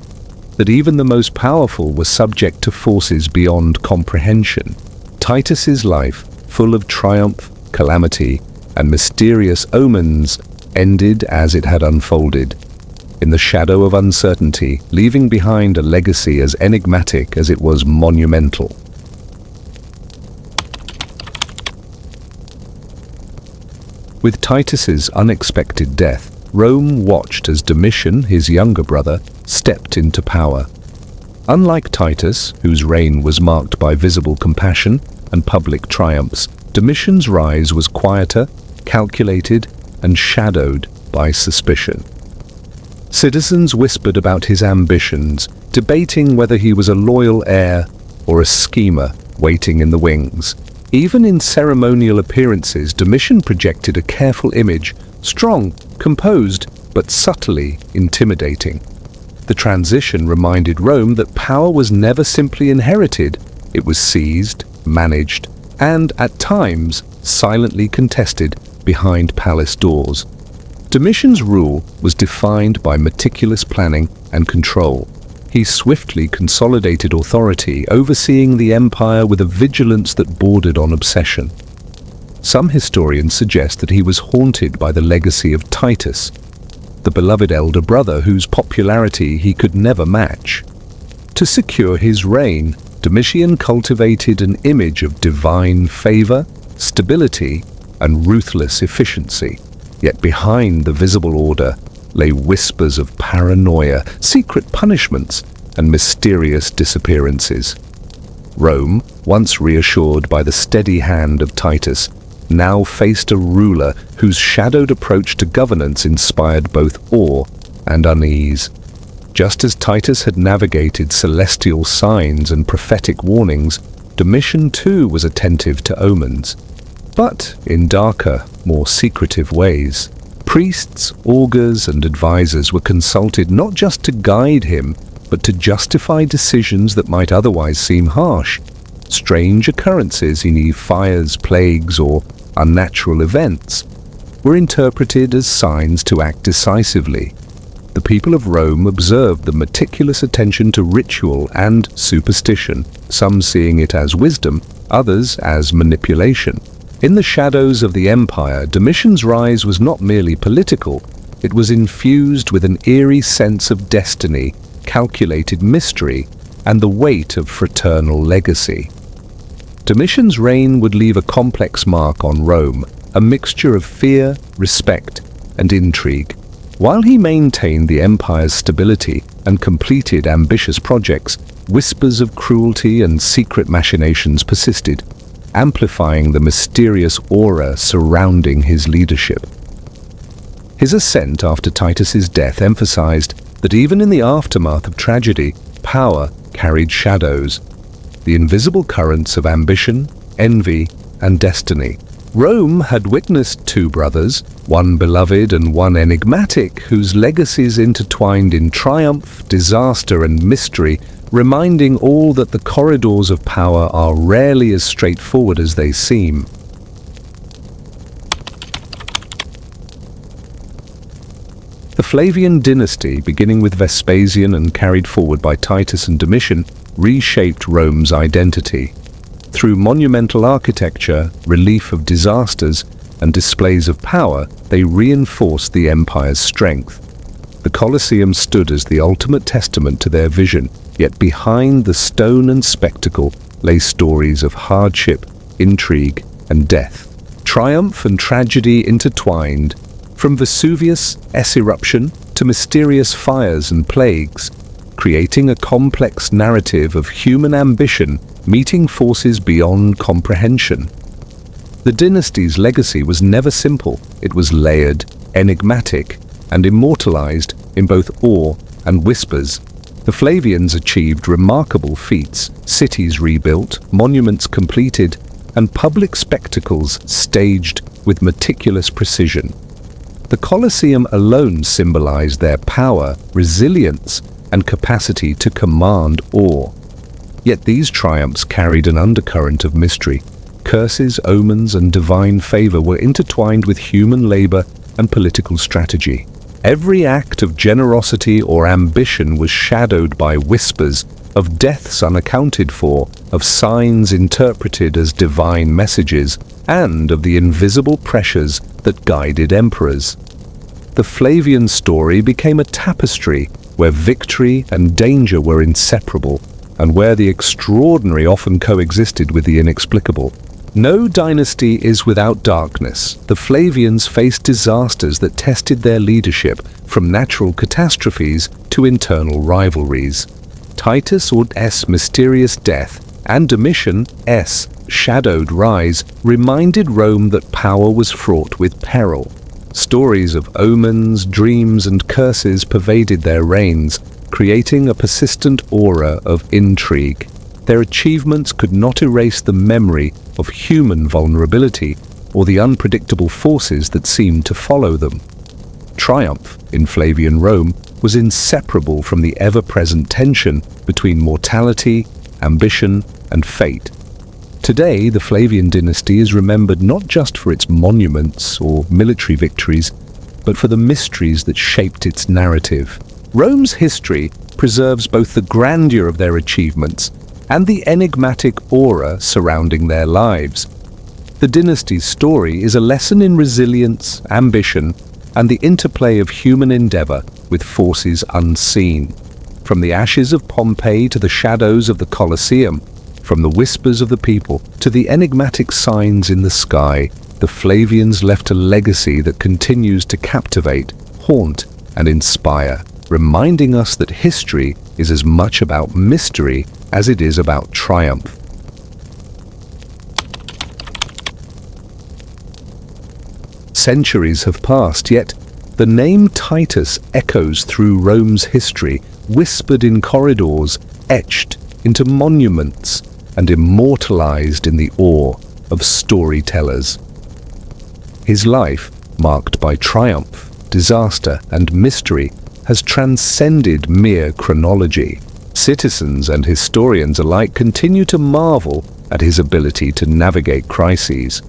that even the most powerful were subject to forces beyond comprehension. Titus's life, full of triumph, calamity, and mysterious omens, ended as it had unfolded, in the shadow of uncertainty, leaving behind a legacy as enigmatic as it was monumental. With Titus's unexpected death, Rome watched as Domitian, his younger brother, stepped into power. Unlike Titus, whose reign was marked by visible compassion and public triumphs, Domitian's rise was quieter, calculated, and shadowed by suspicion. Citizens whispered about his ambitions, debating whether he was a loyal heir or a schemer waiting in the wings. Even in ceremonial appearances, Domitian projected a careful image, strong, composed, but subtly intimidating. The transition reminded Rome that power was never simply inherited. It was seized, managed, and, at times, silently contested behind palace doors. Domitian's rule was defined by meticulous planning and control. He swiftly consolidated authority, overseeing the empire with a vigilance that bordered on obsession. Some historians suggest that he was haunted by the legacy of Titus, the beloved elder brother whose popularity he could never match. To secure his reign, Domitian cultivated an image of divine favor, stability, and ruthless efficiency. Yet behind the visible order lay whispers of paranoia, secret punishments, and mysterious disappearances. Rome, once reassured by the steady hand of Titus, now faced a ruler whose shadowed approach to governance inspired both awe and unease. Just as Titus had navigated celestial signs and prophetic warnings, Domitian too was attentive to omens, but in darker, more secretive ways. Priests, augurs, and advisors were consulted not just to guide him, but to justify decisions that might otherwise seem harsh. Strange occurrences, fires, plagues, or unnatural events, were interpreted as signs to act decisively. The people of Rome observed the meticulous attention to ritual and superstition, some seeing it as wisdom, others as manipulation. In the shadows of the empire, Domitian's rise was not merely political, it was infused with an eerie sense of destiny, calculated mystery, and the weight of fraternal legacy. Domitian's reign would leave a complex mark on Rome, a mixture of fear, respect, and intrigue. While he maintained the empire's stability and completed ambitious projects, whispers of cruelty and secret machinations persisted, amplifying the mysterious aura surrounding his leadership. His ascent after Titus's death emphasized that even in the aftermath of tragedy, power carried shadows, the invisible currents of ambition, envy, and destiny. Rome had witnessed two brothers, one beloved and one enigmatic, whose legacies intertwined in triumph, disaster, and mystery, reminding all that the corridors of power are rarely as straightforward as they seem. The Flavian dynasty, beginning with Vespasian and carried forward by Titus and Domitian, reshaped Rome's identity. Through monumental architecture, relief of disasters, and displays of power, they reinforced the empire's strength. The Colosseum stood as the ultimate testament to their vision, yet behind the stone and spectacle lay stories of hardship, intrigue, and death. Triumph and tragedy intertwined, from Vesuvius' eruption to mysterious fires and plagues, creating a complex narrative of human ambition meeting forces beyond comprehension. The dynasty's legacy was never simple. It was layered, enigmatic, and immortalized in both awe and whispers. The Flavians achieved remarkable feats, cities rebuilt, monuments completed, and public spectacles staged with meticulous precision. The Colosseum alone symbolized their power, resilience, and capacity to command awe. Yet these triumphs carried an undercurrent of mystery. Curses, omens, and divine favor were intertwined with human labor and political strategy. Every act of generosity or ambition was shadowed by whispers of deaths unaccounted for, of signs interpreted as divine messages, and of the invisible pressures that guided emperors. The Flavian story became a tapestry where victory and danger were inseparable, and where the extraordinary often coexisted with the inexplicable. No dynasty is without darkness. The Flavians faced disasters that tested their leadership, from natural catastrophes to internal rivalries. Titus' mysterious death and Domitian's shadowed rise reminded Rome that power was fraught with peril. Stories of omens, dreams, and curses pervaded their reigns, creating a persistent aura of intrigue. Their achievements could not erase the memory of human vulnerability or the unpredictable forces that seemed to follow them. Triumph in Flavian Rome was inseparable from the ever-present tension between mortality, ambition, and fate. Today, the Flavian dynasty is remembered not just for its monuments or military victories, but for the mysteries that shaped its narrative. Rome's history preserves both the grandeur of their achievements and the enigmatic aura surrounding their lives. The dynasty's story is a lesson in resilience, ambition, and the interplay of human endeavor with forces unseen. From the ashes of Pompeii to the shadows of the Colosseum, from the whispers of the people to the enigmatic signs in the sky, the Flavians left a legacy that continues to captivate, haunt, and inspire, reminding us that history is as much about mystery as it is about triumph. Centuries have passed, yet the name Titus echoes through Rome's history, whispered in corridors, etched into monuments, and immortalized in the awe of storytellers. His life, marked by triumph, disaster, and mystery, has transcended mere chronology. Citizens and historians alike continue to marvel at his ability to navigate crises.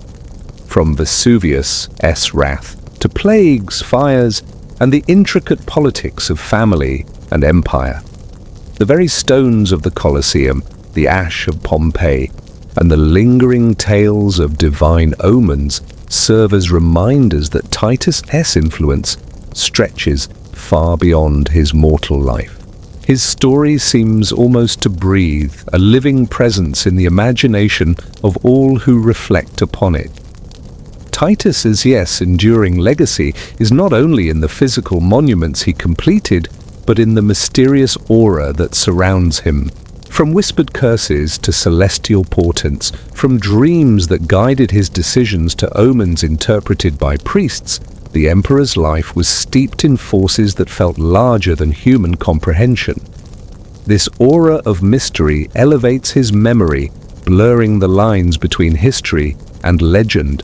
From Vesuvius' wrath to plagues, fires, and the intricate politics of family and empire. The very stones of the Colosseum, the ash of Pompeii, and the lingering tales of divine omens serve as reminders that Titus' influence stretches far beyond his mortal life. His story seems almost to breathe, a living presence in the imagination of all who reflect upon it. Titus's enduring legacy is not only in the physical monuments he completed, but in the mysterious aura that surrounds him. From whispered curses to celestial portents, from dreams that guided his decisions to omens interpreted by priests, the emperor's life was steeped in forces that felt larger than human comprehension. This aura of mystery elevates his memory, blurring the lines between history and legend.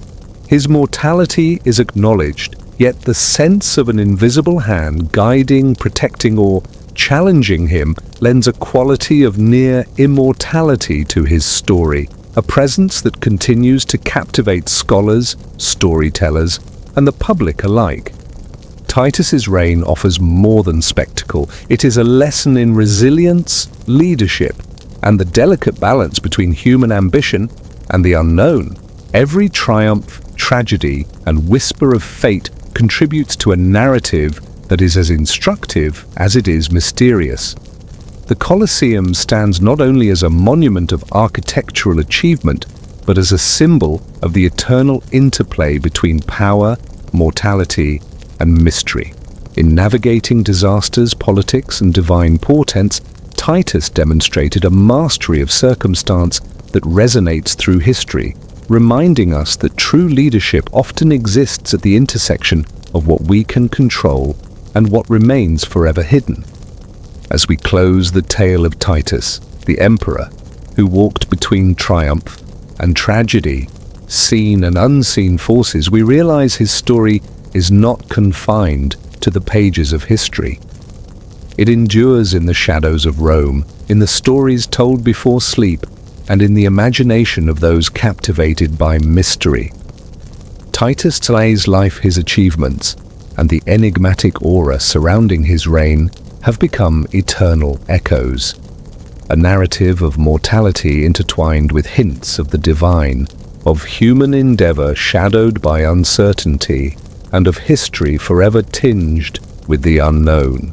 His mortality is acknowledged, yet the sense of an invisible hand guiding, protecting, or challenging him lends a quality of near immortality to his story, a presence that continues to captivate scholars, storytellers, and the public alike. Titus's reign offers more than spectacle. It is a lesson in resilience, leadership, and the delicate balance between human ambition and the unknown. Every triumph, tragedy, and whisper of fate contributes to a narrative that is as instructive as it is mysterious. The Colosseum stands not only as a monument of architectural achievement, but as a symbol of the eternal interplay between power, mortality, and mystery. In navigating disasters, politics, and divine portents, Titus demonstrated a mastery of circumstance that resonates through history, reminding us that true leadership often exists at the intersection of what we can control and what remains forever hidden. As we close the tale of Titus, the emperor, who walked between triumph and tragedy, seen and unseen forces, we realize his story is not confined to the pages of history. It endures in the shadows of Rome, in the stories told before sleep, and in the imagination of those captivated by mystery. Titus Tlay's life, his achievements, and the enigmatic aura surrounding his reign have become eternal echoes. A narrative of mortality intertwined with hints of the divine, of human endeavor shadowed by uncertainty, and of history forever tinged with the unknown.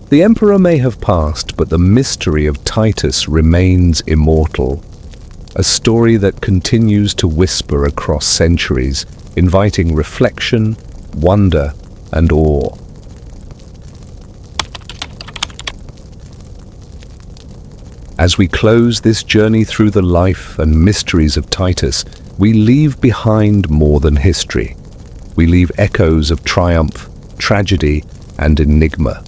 The emperor may have passed, but the mystery of Titus remains immortal. A story that continues to whisper across centuries, inviting reflection, wonder, and awe. As we close this journey through the life and mysteries of Titus, we leave behind more than history. We leave echoes of triumph, tragedy, and enigma.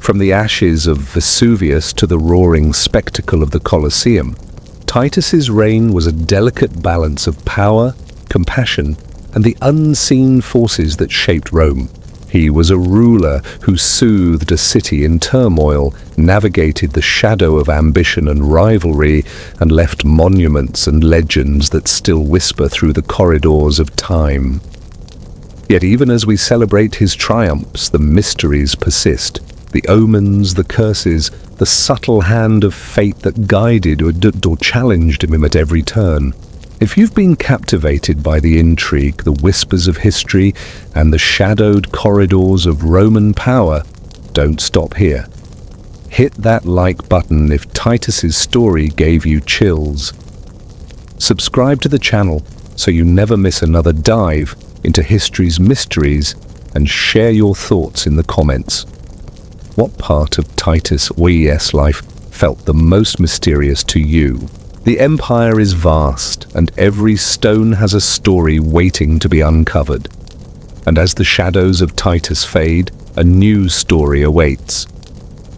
From the ashes of Vesuvius to the roaring spectacle of the Colosseum, Titus's reign was a delicate balance of power, compassion, and the unseen forces that shaped Rome. He was a ruler who soothed a city in turmoil, navigated the shadow of ambition and rivalry, and left monuments and legends that still whisper through the corridors of time. Yet even as we celebrate his triumphs, the mysteries persist. The omens, the curses, the subtle hand of fate that guided or challenged him at every turn. If you've been captivated by the intrigue, the whispers of history, and the shadowed corridors of Roman power, don't stop here. Hit that like button if Titus's story gave you chills. Subscribe to the channel so you never miss another dive into history's mysteries, and share your thoughts in the comments. What part of Titus Tlay's life felt the most mysterious to you? The empire is vast, and every stone has a story waiting to be uncovered. And as the shadows of Titus fade, a new story awaits.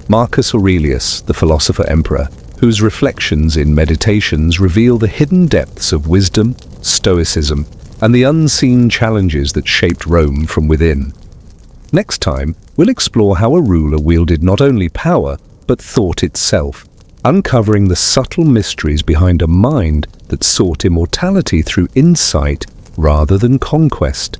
Marcus Aurelius, the philosopher emperor, whose reflections in Meditations reveal the hidden depths of wisdom, stoicism, and the unseen challenges that shaped Rome from within. Next time, we'll explore how a ruler wielded not only power, but thought itself, uncovering the subtle mysteries behind a mind that sought immortality through insight rather than conquest.